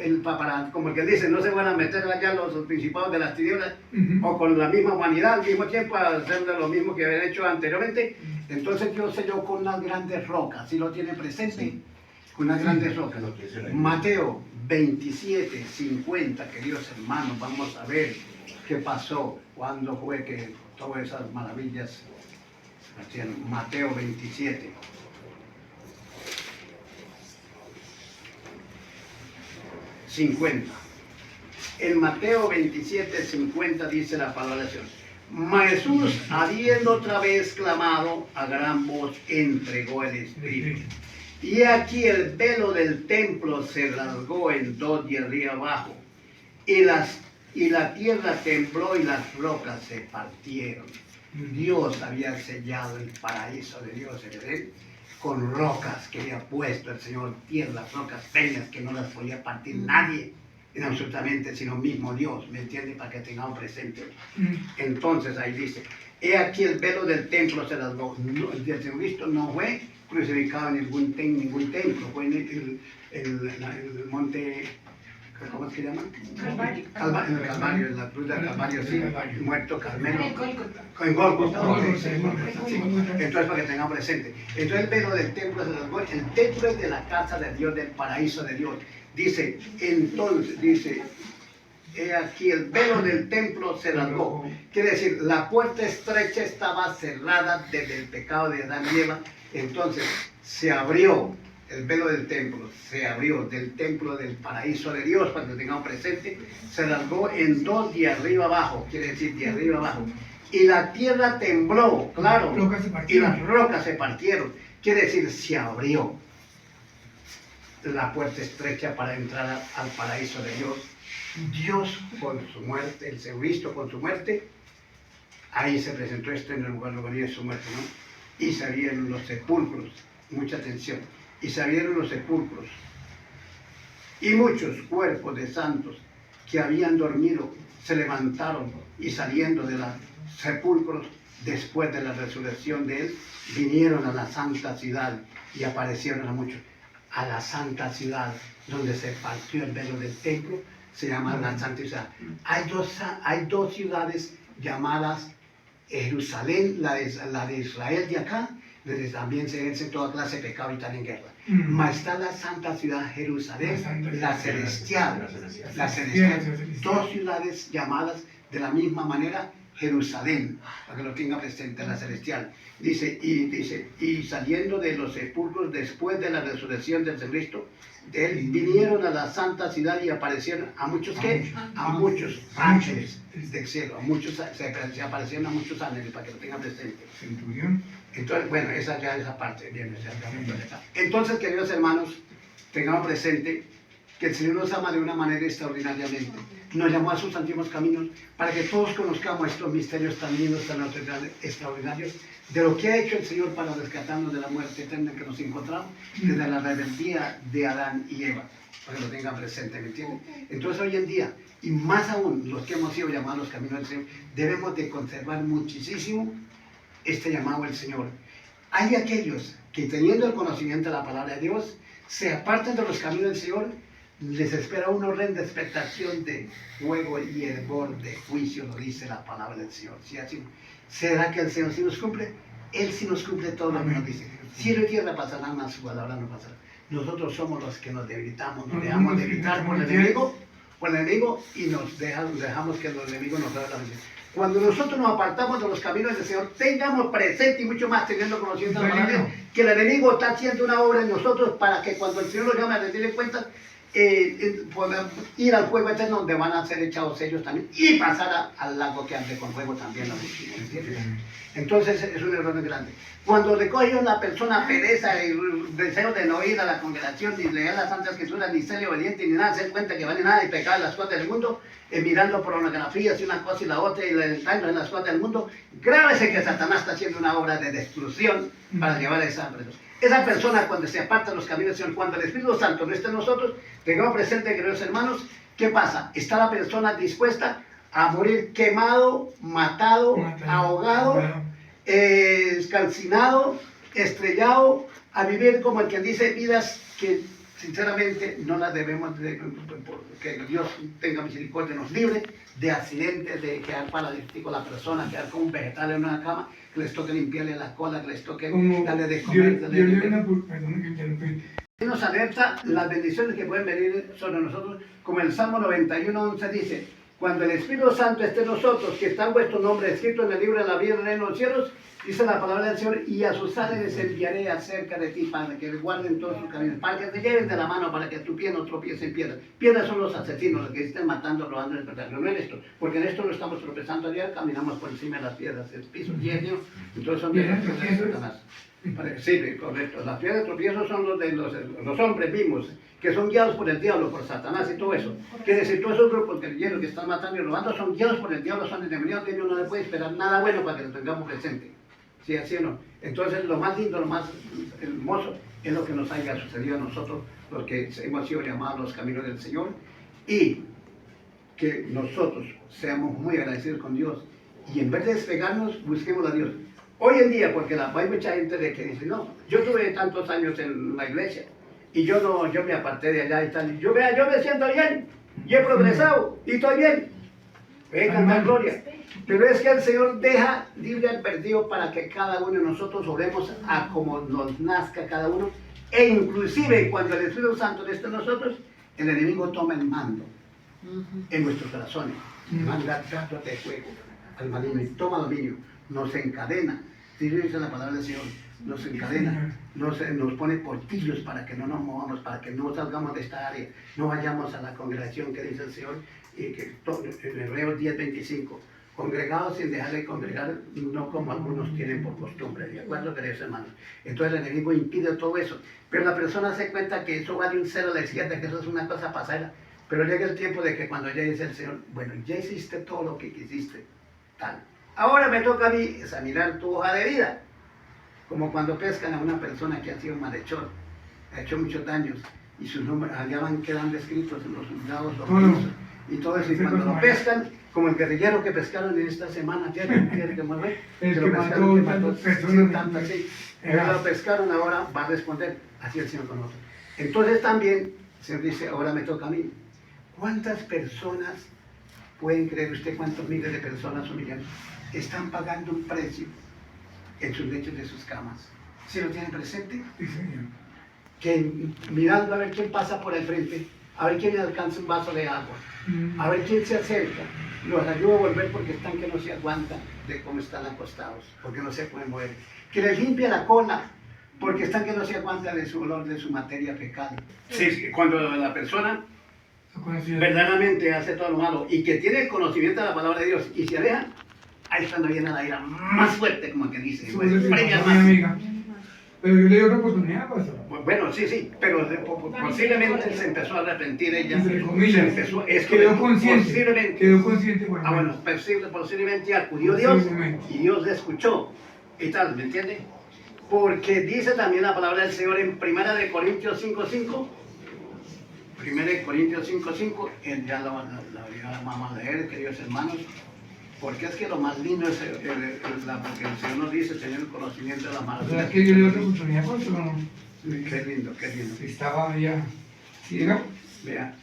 el paparán, como el que dice, no se van a meter allá los principados de las tinieblas, o con la misma humanidad al mismo tiempo a hacer lo mismo que habían hecho anteriormente. Entonces Dios selló con unas grandes rocas, si lo tiene presente, con unas grandes rocas. Mateo 27:50, queridos hermanos, vamos a ver qué pasó, cuándo fue que todas esas maravillas se hacían. Mateo 27. En Mateo 27:50 dice la palabra de Dios: Jesús, habiendo otra vez clamado a gran voz, entregó el Espíritu. Y aquí el velo del templo se rasgó en dos de arriba abajo, y la tierra tembló y las rocas se partieron. Dios había sellado el paraíso de Dios en Edén con rocas que había puesto el Señor, tierras, rocas, peñas que no las podía partir nadie, absolutamente, sino mismo Dios, ¿me entiende? Para que tengamos presente. Entonces ahí dice, he aquí el velo del templo se rasgó. El Jesucristo no fue crucificado en ningún templo, fue en el monte, ¿cómo se llama? Calvario. En el Calvario, en la cruz del Calvario, sí, muerto Carmelo. En Gólgota. Entonces, para que tengamos presente. Entonces, el velo del templo se rasgó. El templo es de la casa de Dios, del paraíso de Dios. Dice, he aquí el velo del templo se rasgó. Quiere decir, la puerta estrecha estaba cerrada desde el pecado de Adán y Eva, Entonces se abrió el velo del templo, se abrió del templo del paraíso de Dios, para que lo tengamos presente, se largó en dos de arriba abajo, quiere decir de arriba abajo. Y la tierra tembló, claro, y las rocas se partieron, quiere decir se abrió la puerta estrecha para entrar al paraíso de Dios. Dios con su muerte, el Cristo con su muerte, ahí se presentó esto en el lugar de su muerte, ¿no? Y se abrieron los sepulcros, mucha atención, y se abrieron los sepulcros, y muchos cuerpos de santos que habían dormido se levantaron y saliendo de los sepulcros después de la resurrección de él, vinieron a la santa ciudad y aparecieron a muchos. A la santa ciudad donde se partió el velo del templo, se llama la santa ciudad. Hay dos ciudades llamadas Jerusalén, la de Israel de acá, donde también se vence toda clase de pecado y tal en guerra. Mas está la santa ciudad Jerusalén, la celestial, dos ciudades llamadas de la misma manera Jerusalén, para que lo tenga presente, la celestial. Dice, y saliendo de los sepulcros después de la resurrección del Cristo, de él vinieron a la santa ciudad y aparecieron a muchos, ¿qué? A muchos ángeles del cielo, a muchos, se aparecieron a muchos ángeles, para que lo tengan presente. Centurión. Entonces, bueno, esa parte viene. Entonces, queridos hermanos, tengamos presente que el Señor nos ama de una manera extraordinariamente. Nos llamó a sus antiguos caminos para que todos conozcamos estos misterios tan lindos, tan extraordinarios, de lo que ha hecho el Señor para rescatarnos de la muerte eterna en que nos encontramos, desde la rebeldía de Adán y Eva, para que lo tengan presente, ¿me entienden? Entonces hoy en día, y más aún los que hemos sido llamados a los caminos del Señor, debemos de conservar muchísimo este llamado del Señor. Hay aquellos que teniendo el conocimiento de la palabra de Dios, se apartan de los caminos del Señor, les espera una horrenda expectación de fuego y hervor de juicio, lo dice la palabra del Señor. ¿Sí, así? ¿Será que el Señor sí nos cumple? Él sí nos cumple todo lo que nos dice. Cielo y tierra pasarán, mas su palabra no pasará. Nosotros somos los que nos debilitamos, nos dejamos debilitar por el enemigo y nos dejamos que el enemigo nos haga la misión. Cuando nosotros nos apartamos de los caminos del Señor, tengamos presente y mucho más teniendo conocimiento de la palabra, que el enemigo está haciendo una obra en nosotros para que cuando el Señor nos llame a rendirle cuentas, poder ir al fuego eterno donde van a ser echados ellos también y pasar al lago que arde con fuego también. Entonces es un error muy grande. Cuando recogió la persona pereza y deseo de no ir a la congregación, ni leer las Santas Escrituras, ni ser obediente, ni nada, hacer cuenta que vale nada y pecar las cosas del mundo, mirando pornografías y una cosa y la otra y entrando en las cosas del mundo, grábese que Satanás está haciendo una obra de destrucción para llevar a esa persona. Esa persona cuando se aparta de los caminos del Señor, cuando el Espíritu Santo no esté en nosotros, tengamos presente, queridos hermanos, ¿qué pasa? Está la persona dispuesta a morir quemado, matado, ahogado, calcinado, estrellado, a vivir como el que dice vidas que sinceramente no las debemos, que Dios tenga misericordia, nos libre de accidentes, de quedar paralítico la persona, quedar como un vegetal en una cama, que les toque limpiarle la cola, que les toque darle de comer. Nos alerta las bendiciones que pueden venir sobre nosotros, como el Salmo 91:11 dice: cuando el Espíritu Santo esté en nosotros, que está vuestro nombre escrito en el libro de la vida del reino de los cielos, dice la palabra del Señor, y a sus ángeles enviaré acerca de ti para que guarden todos sus caminos, para que te lleven de la mano, para que tu pie no tropiece en piedra. Piedras son los asesinos, los que estén matando, robando, despertando. No en esto, porque en esto no estamos tropezando ayer, caminamos por encima de las piedras, el piso lleno, entonces son piedras de Satanás. Sí, correcto. Las piedras de tropiezo son los de los hombres mismos, que son guiados por el diablo, por Satanás y todo eso. Quiere decir, todos esos grupos guerrilleros que están matando y robando son guiados por el diablo, son endemoniados, de ellos no le puede esperar nada bueno para que lo tengamos presente. ¿Sí, así o no? Entonces, lo más lindo, lo más hermoso es lo que nos haya sucedido a nosotros, los que hemos sido llamados a los caminos del Señor, y que nosotros seamos muy agradecidos con Dios y en vez de despegarnos, busquemos a Dios. Hoy en día, porque hay mucha gente de que dice, no, yo tuve tantos años en la iglesia y yo me aparté de allá y tal, y yo me siento bien, y he progresado, y estoy bien, cantar gloria. Pero es que el Señor deja libre al perdido para que cada uno de nosotros oremos a como nos nazca cada uno, e inclusive cuando el Espíritu Santo esté en nosotros, el enemigo toma el mando en nuestros corazones, manda tratos de fuego al maligno y toma dominio, nos encadena. Dice la palabra del Señor, nos encadena, nos pone portillos para que no nos movamos, para que no salgamos de esta área, no vayamos a la congregación que dice el Señor, y que en Hebreos 10:25, congregados sin dejar de congregar, no como algunos tienen por costumbre, ¿de acuerdo, queridos hermanos? Entonces el enemigo impide todo eso, pero la persona se cuenta que eso va de un cero a la izquierda, que eso es una cosa pasajera, pero llega el tiempo de que cuando ya dice el Señor, bueno, ya hiciste todo lo que quisiste, tal. Ahora me toca a mí examinar tu hoja de vida, como cuando pescan a una persona que ha sido malhechor, ha hecho muchos daños, y sus nombres allá van quedando escritos en los juzgados, y todo eso, y cuando lo pescan, como el guerrillero que pescaron en esta semana, ¿tiene que mover? El que que lo pescaron, que mató personas. tantas, sí. Lo pescaron, ahora va a responder, así el Señor con nosotros. Entonces también, el Señor dice, ahora me toca a mí. ¿Cuántas personas pueden creer usted, cuántos miles de personas o millones están pagando un precio en sus lechos de sus camas? ¿Sí lo tienen presente? Sí, señor. Que mirando a ver quién pasa por el frente, a ver quién le alcanza un vaso de agua, a ver quién se acerca, los ayuda a volver porque están que no se aguantan de cómo están acostados, porque no se pueden mover. Que les limpia la cola, porque están que no se aguantan de su olor, de su materia fecal. Sí, cuando la persona verdaderamente hace todo lo malo y que tiene el conocimiento de la palabra de Dios y se aleja, ahí es cuando viene la ira más fuerte, como que dice. Pues, premia mi más. amiga. Pero yo le di otra oportunidad, pastor. Bueno, sí, pero posiblemente se empezó a arrepentir ella. Entre comillas. Quedó consciente. Quedó consciente. Bueno, posiblemente acudió Dios y Dios le escuchó y tal, ¿me entiende? Porque dice también la palabra del Señor en 1 Corintios 5:5. 1 Corintios 5:5, ya la vamos a leer, queridos hermanos, porque es que lo más lindo es porque el Señor nos dice tener el conocimiento de la O maravillas. sea, que yo le di otra oportunidad, pastor, ¿no? Qué lindo, qué lindo. Estaba ya. ¿Sí, llega? Vea.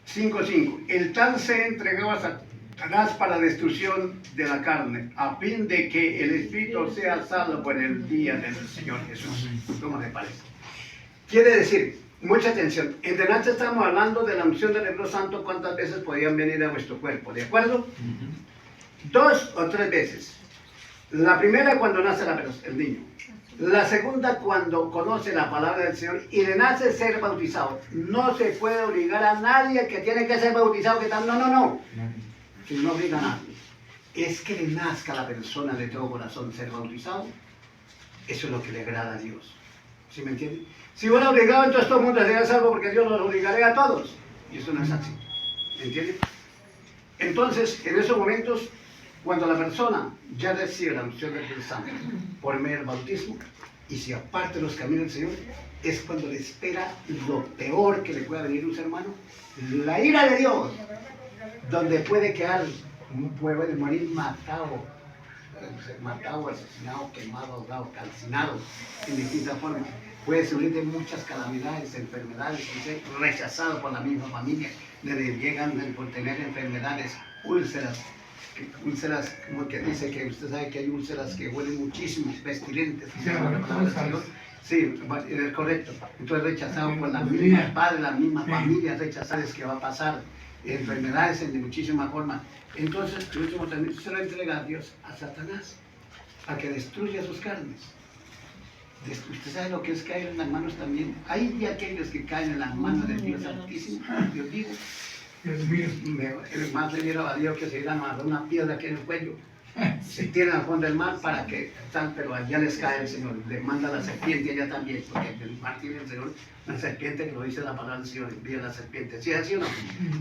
5:5. El tal se entregó a Satanás para destrucción de la carne, a fin de que el espíritu sea salvo en el día del Señor Jesús. ¿Cómo le parece? Quiere decir, mucha atención, en delante estamos hablando de la unción del Espíritu Santo, cuántas veces podían venir a vuestro cuerpo, ¿de acuerdo? 2 o 3 veces. La primera cuando nace el niño. La segunda cuando conoce la palabra del Señor y le nace ser bautizado. No se puede obligar a nadie que tiene que ser bautizado, que tal, no. Que no obliga a nadie. Es que le nazca a la persona de todo corazón ser bautizado. Eso es lo que le agrada a Dios. ¿Sí me entiende? Si fuera obligado, entonces todo el mundo sería salvo porque Dios los obligaría a todos. Y eso no es así. ¿Me entiende? Entonces, en esos momentos, cuando la persona ya recibe la unción del Espíritu Santo por medio del bautismo y se aparte de los caminos del Señor, es cuando le espera lo peor que le pueda venir a un ser humano, la ira de Dios, donde puede quedar, puede morir matado, asesinado, quemado, ahogado, calcinado, en distintas formas. Puede sufrir de muchas calamidades, enfermedades, rechazado por la misma familia, le llegan por tener enfermedades, úlceras, como que dice que usted sabe que hay úlceras que huelen muchísimo, pestilentes, sí, es correcto. Entonces rechazado por la misma padre, la misma familia, rechazadas que va a pasar, enfermedades de muchísimas formas. Entonces, el último también se lo entrega a Dios, a Satanás, a que destruya sus carnes. Usted sabe lo que es caer en las manos también. Hay de aquellos que caen en las manos del Dios Altísimo, Dios digo. Dios mío. Más le diera a Dios que se irán a dar una piedra aquí en el cuello. Se tiran al fondo del mar para que tal, pero allá les cae el Señor. Les manda la serpiente allá también, porque el mar tiene el Señor, la serpiente que lo dice la palabra del Señor, envía la serpiente. ¿Sí es así o no?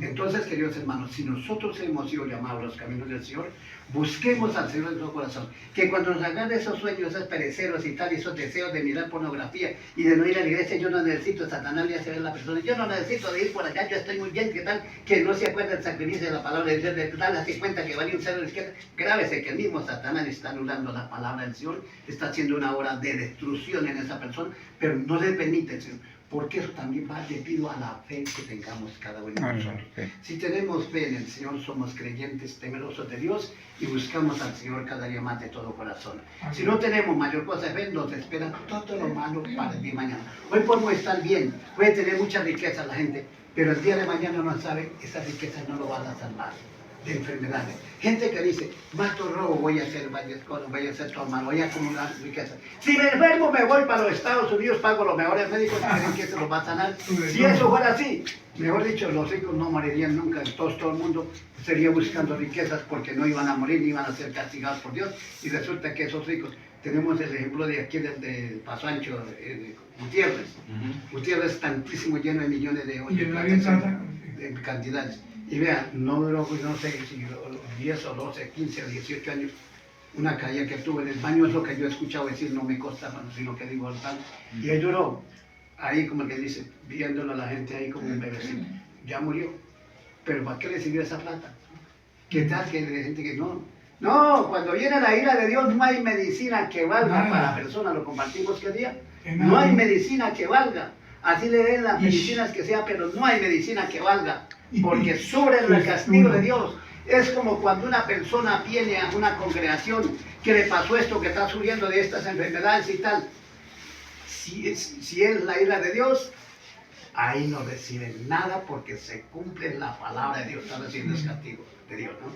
Entonces, queridos hermanos, si nosotros hemos sido llamados a los caminos del Señor, busquemos al Señor en nuestro corazón. Que cuando nos hagan esos sueños, esos pereceros y tal, esos deseos de mirar pornografía y de no ir a la iglesia, yo no necesito, Satanás le hace ver a la persona, yo no necesito de ir por allá, yo estoy muy bien, ¿qué tal? Que no se acuerda del sacrificio de la palabra de Dios, de tal, hace cuenta que vale un cero a la izquierda. Grábese que el mismo Satanás está anulando la palabra del Señor, está haciendo una obra de destrucción en esa persona, pero no le permite el Señor. Porque eso también va debido a la fe que tengamos cada uno de nosotros. Si tenemos fe en el Señor, somos creyentes, temerosos de Dios y buscamos al Señor cada día más de todo corazón. Si no tenemos mayor cosa de fe, nos espera todo lo malo para el día de mañana. Hoy podemos estar bien, puede tener mucha riqueza la gente, pero el día de mañana no sabe, esas riquezas no lo van a salvar. de enfermedades. Gente que dice, mato robo, voy a hacer varias cosas, voy a hacer todo mal, voy a acumular riqueza. Si me enfermo, me voy para los Estados Unidos, pago los mejores médicos que creen que se los va a sanar. Si eso fuera así, mejor dicho, los ricos no morirían nunca. Entonces todo el mundo sería buscando riquezas porque no iban a morir ni iban a ser castigados por Dios. Y resulta que esos ricos, tenemos el ejemplo de aquí de Paso Ancho, Gutiérrez. Gutiérrez tantísimo, lleno de millones de de cantidades. Y vean, no duró, pues, no sé si 10 o 12, 15 o 18 años, una caída que tuve en el baño, es lo que yo he escuchado decir, no me consta, sino que digo tal. Y él duró, ahí como que dice, viéndolo a la gente ahí como un bebecito, ya murió. Pero ¿para qué le sirvió esa plata? ¿Qué tal que hay gente que no? No, cuando viene la ira de Dios no hay medicina que valga para la persona, lo compartimos que día. No hay medicina que valga. Así le den las medicinas que sea, pero no hay medicina que valga, porque sobre el castigo de Dios. Es como cuando una persona viene a una congregación que le pasó esto, que está sufriendo de estas enfermedades y tal. Si es la ira de Dios, ahí no reciben nada porque se cumple la palabra de Dios, está recibiendo el castigo de Dios, ¿no?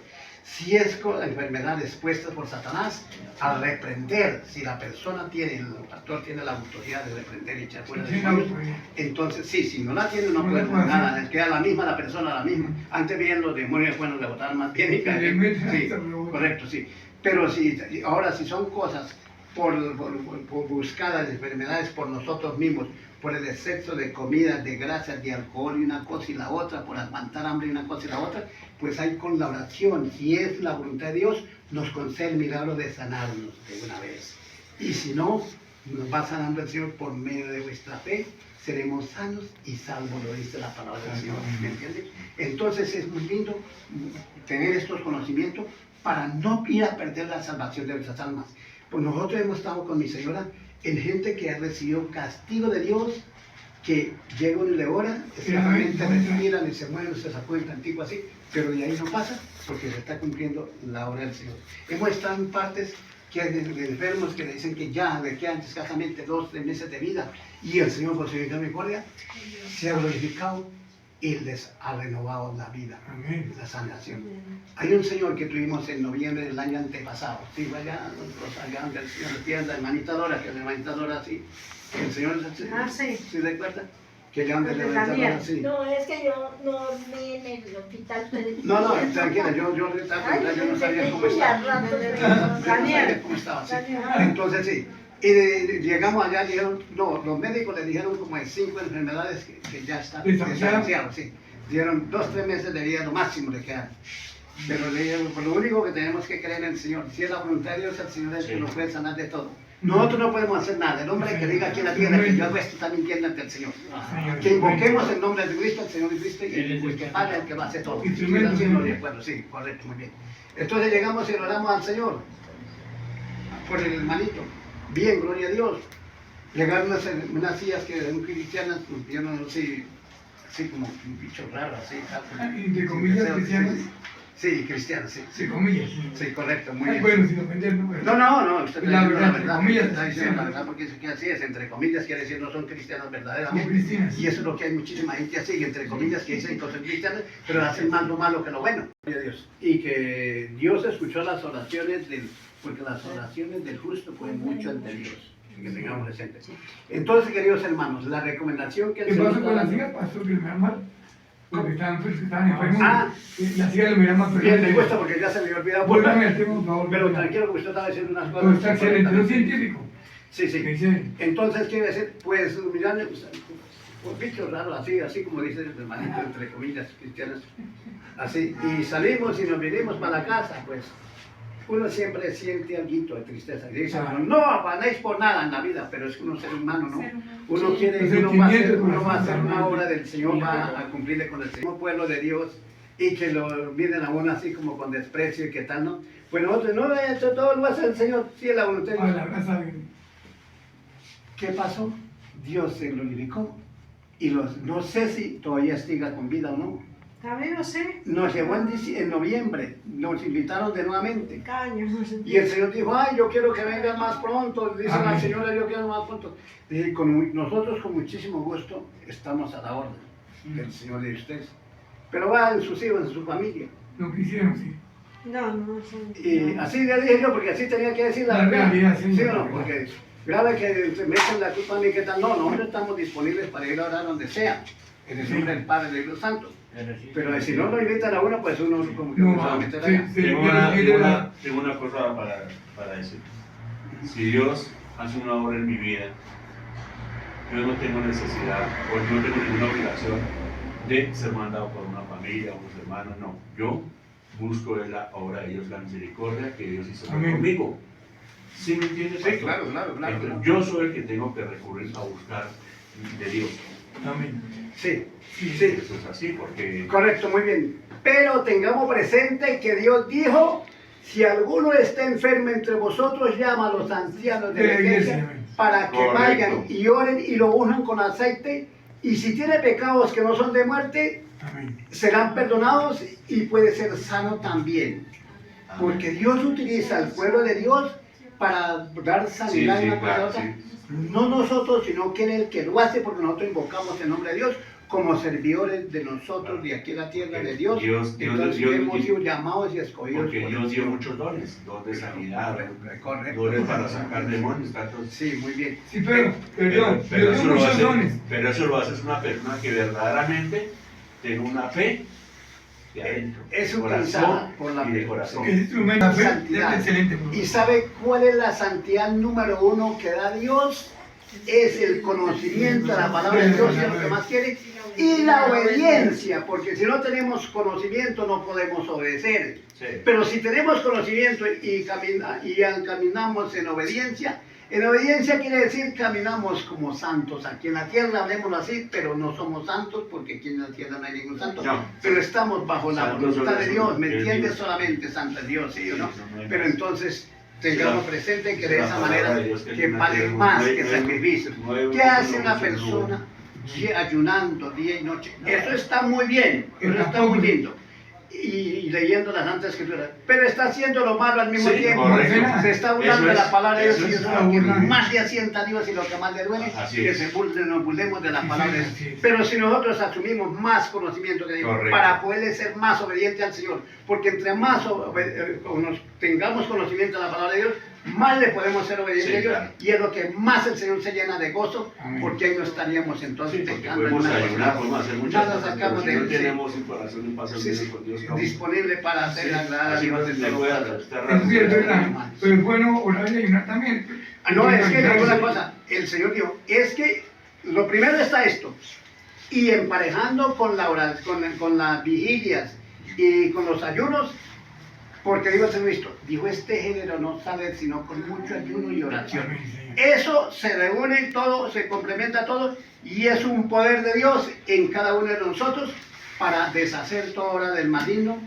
Si es con enfermedades puestas por Satanás, al reprender, si la persona tiene, el pastor tiene la autoridad de reprender y echar fuera de demonios, entonces sí, si no la tiene no puede hacer nada, les queda la misma la persona, la misma. Antes bien los demonios buenos le botaban más bien y caen. Sí, correcto, sí. Pero ahora si son cosas por buscadas enfermedades por nosotros mismos, por el exceso de comida, de grasas, de alcohol y una cosa y la otra, por aguantar hambre y una cosa y la otra, pues hay con la oración, si es la voluntad de Dios, nos concede el milagro de sanarnos de una vez. Y si no, nos va sanando el Señor por medio de vuestra fe, seremos sanos y salvos, lo dice la palabra del Señor, ¿me entiendes? Entonces es muy lindo tener estos conocimientos para no ir a perder la salvación de nuestras almas. Pues nosotros hemos estado con mi señora en gente que ha recibido castigo de Dios, que llega y le ora, exactamente respiran y se mueven, se sacuden antiguo así, pero de ahí no pasa porque se está cumpliendo la obra del Señor. Hemos estado en partes que hay de enfermos que le dicen que ya le quedan escasamente 2 o 3 meses de vida y el Señor por su misericordia se ha glorificado y les ha renovado la vida, la sanación. Hay un señor que tuvimos en noviembre del año antepasado, sí, allá donde el Señor tiene la hermanita Dora, que es la hermanita Dora, sí, el Señor, sí. ¿Sí recuerda? Que le ande la hermanita Dora, sí. No, es que yo no dormí en el hospital. No, tranquila, yo no sabía cómo estaba. No sabía cómo estaba, sí. Entonces, sí. Y llegamos allá, dijeron, no, los médicos le dijeron como de 5 enfermedades que ya están desahuciados, sí. Dieron 2 o 3 meses de vida, lo máximo le quedan. Pero le dijeron, pues lo único que tenemos que creer en el Señor. Si es la voluntad de Dios, el Señor es el que nos puede sanar de todo. Nosotros no podemos hacer nada. El hombre que diga aquí en la tierra que yo hago esto está mintiendo ante el Señor. Que invoquemos el nombre de Cristo, el Señor de Cristo, y el que paga el que va a hacer todo. Sí, correcto, muy bien. Entonces llegamos y oramos al Señor por el hermanito. Bien, gloria a Dios. Llegaron unas sillas que eran cristianas, yo no sé, así como un bicho raro, así. ¿De comillas cristianas? Sí, cristianas, sí. Sí, comillas. Sí, correcto, muy bien. Bueno, sin ofender, ¿no? No, usted está diciendo la verdad. Comillas, Está diciendo la verdad porque dice que así es, entre comillas quiere decir no son cristianas verdaderamente. Y eso es lo que hay muchísima gente así, entre comillas que dicen que son cristianas, pero hacen más lo malo que lo bueno. Dios. Y que Dios escuchó las oraciones porque las oraciones del justo pueden mucho ante Dios. Que tengamos presente. Entonces, queridos hermanos, la recomendación que el ¿Qué Señor pasó con la silla? Pasó que me miran mal. Porque estaban enfermos. La silla lo miran mal. Bien, me cuesta porque ya se me había olvidado. Vuélvame al tema, por favor. Pero tranquilo que usted estaba diciendo unas Todo cosas. está excelente, no científico. Sí. Entonces, quiere decir, pues, mirarle, un bicho raro, así como dice el hermanito, entre comillas, cristianas, así. Y salimos y nos vinimos para la casa, pues. Uno siempre siente algo de tristeza. Y dice, no afanéis por nada en la vida, pero es que uno es ser humano, ¿no? Uno quiere, uno va a hacer una obra del Señor, va a cumplirle con el Señor, pueblo de Dios, y que lo miren a uno así como con desprecio y que tal, ¿no? Pues nosotros, no, esto todo lo hace el Señor, sí es la voluntad de Dios. ¿Qué pasó? Dios se glorificó. Y no sé si todavía siga con vida o no. También no sé. Nos llevó en noviembre, nos invitaron de nuevamente. Caños. Y el Señor dijo, ay, yo quiero que vengan más pronto. Dice la señora, yo quiero más pronto. Dije, nosotros con muchísimo gusto estamos a la orden del Señor de ustedes. Pero va en sus hijos, en su familia. no quisieron, sí. No son. Y así le dije yo, porque así tenía que decir la La verdad. realidad, sí. ¿Sí o no? Porque grave que se meten la culpa a mí, ¿qué tal? No, nosotros estamos disponibles para ir a orar donde sea, en el nombre del Padre y del Dios Santo. Pero si no lo invitan a uno, pues uno como que No, no se va a meter sí, allá. sí. Tengo una cosa para decir. Si Dios hace una obra en mi vida, yo no tengo necesidad o yo no tengo ninguna obligación de ser mandado por una familia, unos hermanos, no. Yo busco en la obra de Dios, la misericordia que Dios hizo Amén. conmigo. ¿Sí me entiendes? Sí, pastor? claro. Entonces, yo soy el que tengo que recurrir a buscar de Dios. Amén. Sí. Eso es así, porque Correcto, muy bien. Pero tengamos presente que Dios dijo, si alguno está enfermo entre vosotros, llama a los ancianos de la iglesia para que Correcto. vayan y oren y lo unjan con aceite. Y si tiene pecados que no son de muerte, Amén. serán perdonados y puede ser sano también. Porque Dios utiliza al pueblo de Dios para dar sanidad Sí, en una cosa a claro, otra. sí. No nosotros, sino que Él es el que lo hace, porque nosotros invocamos el nombre de Dios como servidores de nosotros de aquí en la tierra de Dios. Entonces hemos sido llamados y escogidos. porque por Dios dio Dios. muchos dones, dones de sanidad, Correcto. dones para sacar demonios, tantos. Sí, muy bien. Sí, pero, perdón, pero yo eso tengo lo muchos hace, dones. pero eso lo hace una persona que verdaderamente tiene una fe de adentro, Es de corazón utilizada por la y de corazón. Que es instrumento de fe, Santidad. es excelente. ¿Y sabe cuál es la santidad número uno que da Dios? Es el conocimiento de la palabra de Dios, y es lo que más quiere, y la obediencia, porque si no tenemos conocimiento no podemos obedecer. Sí. Pero si tenemos conocimiento y caminamos en obediencia quiere decir caminamos como santos. Aquí en la tierra hablemos así, pero no somos santos porque aquí en la tierra no hay ningún santo. No. Pero estamos bajo la Santos voluntad solo de es Dios, uno, ¿me que es entiendes? Dios. Solamente santo es Dios, ¿sí o no? No hay Pero más. entonces tengamos Sí, presente que sí, de la esa palabra manera de Dios que que no vale hay- más no hay- que no hay- sacrificios. no hay- ¿Qué hace no una hay- persona ayunando día y noche? Eso está muy bien, eso está muy lindo. Y leyendo las Santas Escrituras, pero está haciendo lo malo al mismo Sí, tiempo. correcto. Se está burlando Eso de la es- palabra de Dios eso y es eso es lo que burla. más le asienta a Dios y lo que más le duele, Así que es. nos burlemos de la Sí, palabra de sí, Dios. sí. Pero si nosotros asumimos más conocimiento que Dios, Correcto. para poder ser más obediente al Señor, porque entre más nos tengamos conocimiento de la palabra de Dios, más le podemos ser obedientes Sí, a Dios, claro. y es lo que más el Señor se llena de gozo, Amén. porque ahí no estaríamos entonces Sí, porque pecando en podemos una ayunar, cosa. podemos hacer muchas Nada cosas, sacamos pero si no de- sí. tenemos un corazón en paz Sí, sí, con Dios, ¿cómo? disponible para hacer agradar a Así Dios no de le todo puede corazón. estar Eso sí es verdad, hermano. pero es bueno orar y ayunar también. No, es que Ayunar, hay una sí. cosa, el Señor dijo, es que lo primero está esto, y emparejando con con las vigilias y con los ayunos, porque digo el Cristo, dijo, este género no sale sino con mucho ayuno y oración. Amén, Señor. Eso se reúne todo, se complementa todo, y es un poder de Dios en cada uno de nosotros para deshacer toda obra del maligno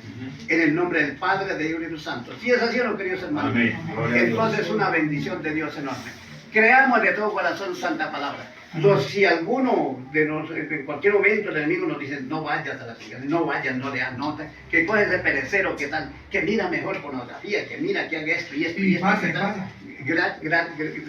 en el nombre del Padre, de Dios y de los santos. Si es así o no, queridos hermanos, Amén. Gloria a Dios. entonces una bendición de Dios enorme. Creamos de todo corazón santa palabra. Si alguno de nosotros, en cualquier momento el enemigo nos dice, no vayas a la ciudad, no vayas, no le anotes, que coges de perecero, que tal, que mira mejor pornografía, que mira que haga esto y esto y Y esto. pasa, que y tal. pasa. Tenga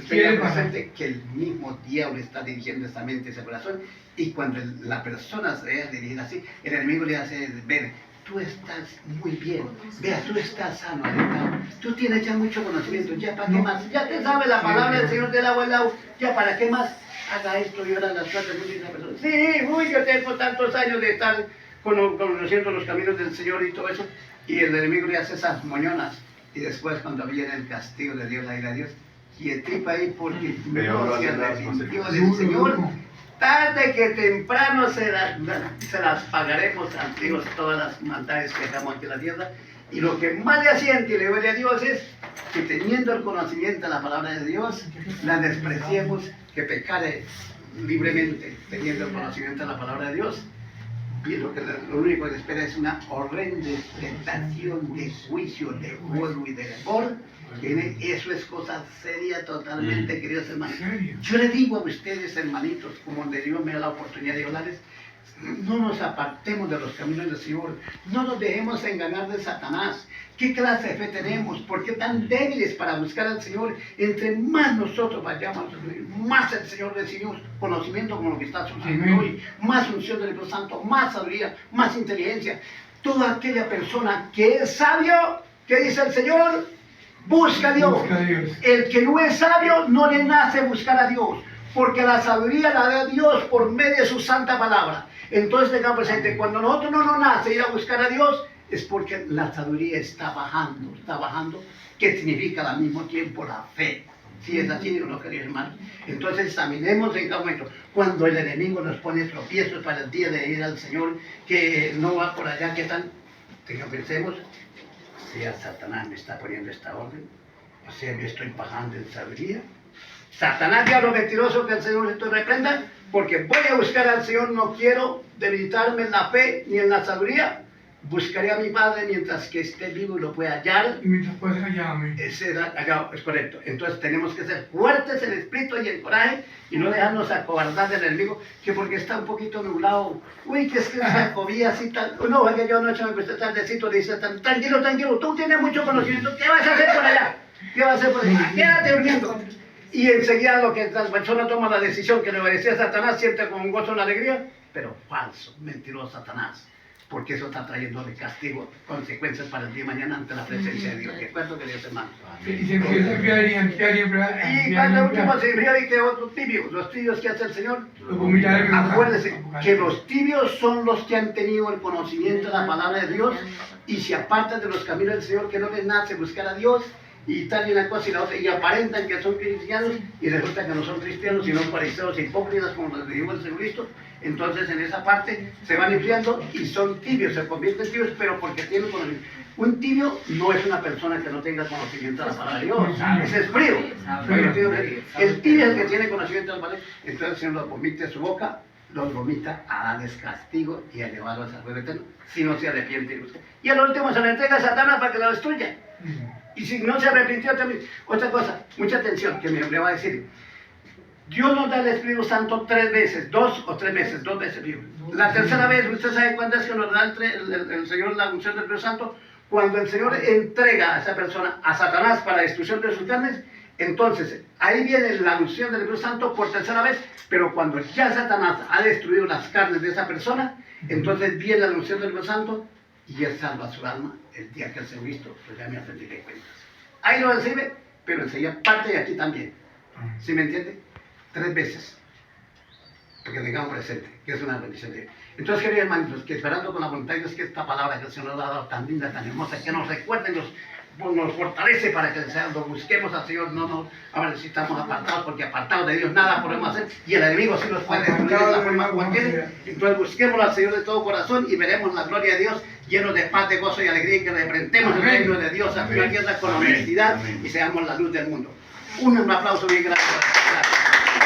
Quiere presente que el mismo diablo está dirigiendo esa mente, ese corazón, y cuando la persona se deja dirigir así, el enemigo le hace ver, tú estás muy bien, vea, tú estás sano, alentado, tú tienes ya mucho conocimiento, ya para qué más, ya te sabe la palabra del Señor del agua al lado, ya para qué más, haga esto y ahora las cosas de una persona. Sí, uy, yo tengo tantos años de estar conociendo los caminos del Señor y todo eso, y el enemigo le hace esas moñonas. Y después cuando viene el castigo de Dios, la ira de Dios, quietipa ahí porque Peor no se hacen las arrepintió del Duro, Señor. duro. Tarde que temprano se las pagaremos a Dios todas las maldades que hagamos aquí en la tierra. Y lo que más le asiente y le duele a Dios es que teniendo el conocimiento de la palabra de Dios, la despreciemos, que pecare libremente, teniendo el conocimiento de la palabra de Dios. Y lo único que le espera es una horrenda expectación de juicio, de fuego y de amor. Eso es cosa seria totalmente, queridos hermanos. ¿Serio? Yo le digo a ustedes, hermanitos, como de Dios me da la oportunidad de hablarles, no nos apartemos de los caminos del Señor, no nos dejemos engañar de Satanás. ¿Qué clase de fe tenemos? ¿Por qué tan débiles para buscar al Señor? Entre más nosotros vayamos, más el Señor recibimos conocimiento como lo que está sucediendo Amén. hoy, más unción del Espíritu Santo, más sabiduría, más inteligencia. toda aquella persona que es sabio, ¿qué dice el Señor? Busca a Dios. Busca a Dios. El que no es sabio no le nace buscar a Dios, porque la sabiduría la da Dios por medio de su santa palabra. Entonces tengamos presente, cuando nosotros no nos nace ir a buscar a Dios, es porque la sabiduría está bajando, que significa al mismo tiempo la fe. Si es así, digo, no, queridos hermanos. Entonces examinemos en cada momento, cuando el enemigo nos pone tropiezos para el día de ir al Señor, que no va por allá, que tan, que pensemos, si a Satanás me está poniendo esta orden, o sea, me estoy bajando en sabiduría. Satanás, diablo mentiroso, que el Señor se te reprenda, porque voy a buscar al Señor, no quiero debilitarme en la fe ni en la sabiduría. Buscaré a mi Padre mientras que esté vivo y lo pueda hallar. Y mientras puedas hallarme. Es correcto. Entonces tenemos que ser fuertes en el espíritu y en coraje y no dejarnos acobardar del enemigo, que porque está un poquito nublado. Uy, que es que esa cobía así tan... No, es que yo anoche me puse tardecito, le dice, tranquilo, tú tienes mucho conocimiento, ¿qué vas a hacer por allá? ¿Qué vas a hacer por allá? Quédate durmiendo. Y enseguida lo que la persona toma la decisión que le obedecía a Satanás, siente con gozo una alegría, pero falso, mentiroso Satanás. Porque eso está trayendo de castigo, consecuencias para el día de mañana ante la presencia de Dios. ¿De acuerdo, queridos hermanos? Y se empieza a enfriar y Y cada último se enfrió y quedó otro tibio. Los tibios que hace el Señor. Acuérdense que los tibios son los que han tenido el conocimiento de la palabra de Dios y se apartan de los caminos del Señor, que no les nace buscar a Dios y tal y una cosa y la otra, y aparentan que son cristianos y resulta que no son cristianos sino fariseos e hipócritas, como les dijo el Señor Cristo. Entonces en esa parte se van enfriando y son tibios, se convierten en tibios, pero porque tienen conocimiento. Un tibio no es una persona que no tenga conocimiento de la palabra de Dios, ese es frío. El tibio es el que tiene conocimiento de la palabra. Entonces el Señor los vomita de su boca, los vomita a darles castigo y a llevarlos al fuego eterno, si no se arrepiente y busca. Y al último se le entrega a Satanás para que lo destruya. Y si no se arrepintió también. Otra cosa, mucha atención, que me va a decir. Dios nos da el Espíritu Santo 3 veces, 2 o 3 veces, 2 veces. La tercera vez, ¿usted sabe cuándo es que nos da el Señor la unción del Espíritu Santo? Cuando el Señor entrega a esa persona a Satanás para la destrucción de sus carnes, entonces ahí viene la unción del Espíritu Santo por tercera vez, pero cuando ya Satanás ha destruido las carnes de esa persona, entonces viene la unción del Espíritu Santo y él salva su alma el día que el Señor Cristo, pues ya me rendiré cuentas. Ahí lo recibe, pero enseguida parte de aquí también. ¿Sí me entiende? 3 veces. Porque tengamos presente que es una bendición de Dios. Entonces, queridos hermanos, que esperando con la voluntad de Dios que esta palabra que el Señor nos ha dado tan linda, tan hermosa, que nos recuerde, nos fortalece para que lo busquemos al Señor. Ahora necesitamos apartados, porque apartados de Dios nada podemos hacer, y el enemigo sí nos puede destruir de la forma cualquiera. Entonces busquemos al Señor de todo corazón y veremos la gloria de Dios llenos de paz, de gozo y alegría, y que representemos el reino de Dios aquí en la tierra con honestidad y seamos la luz del mundo. Un aplauso bien grande. Gracias.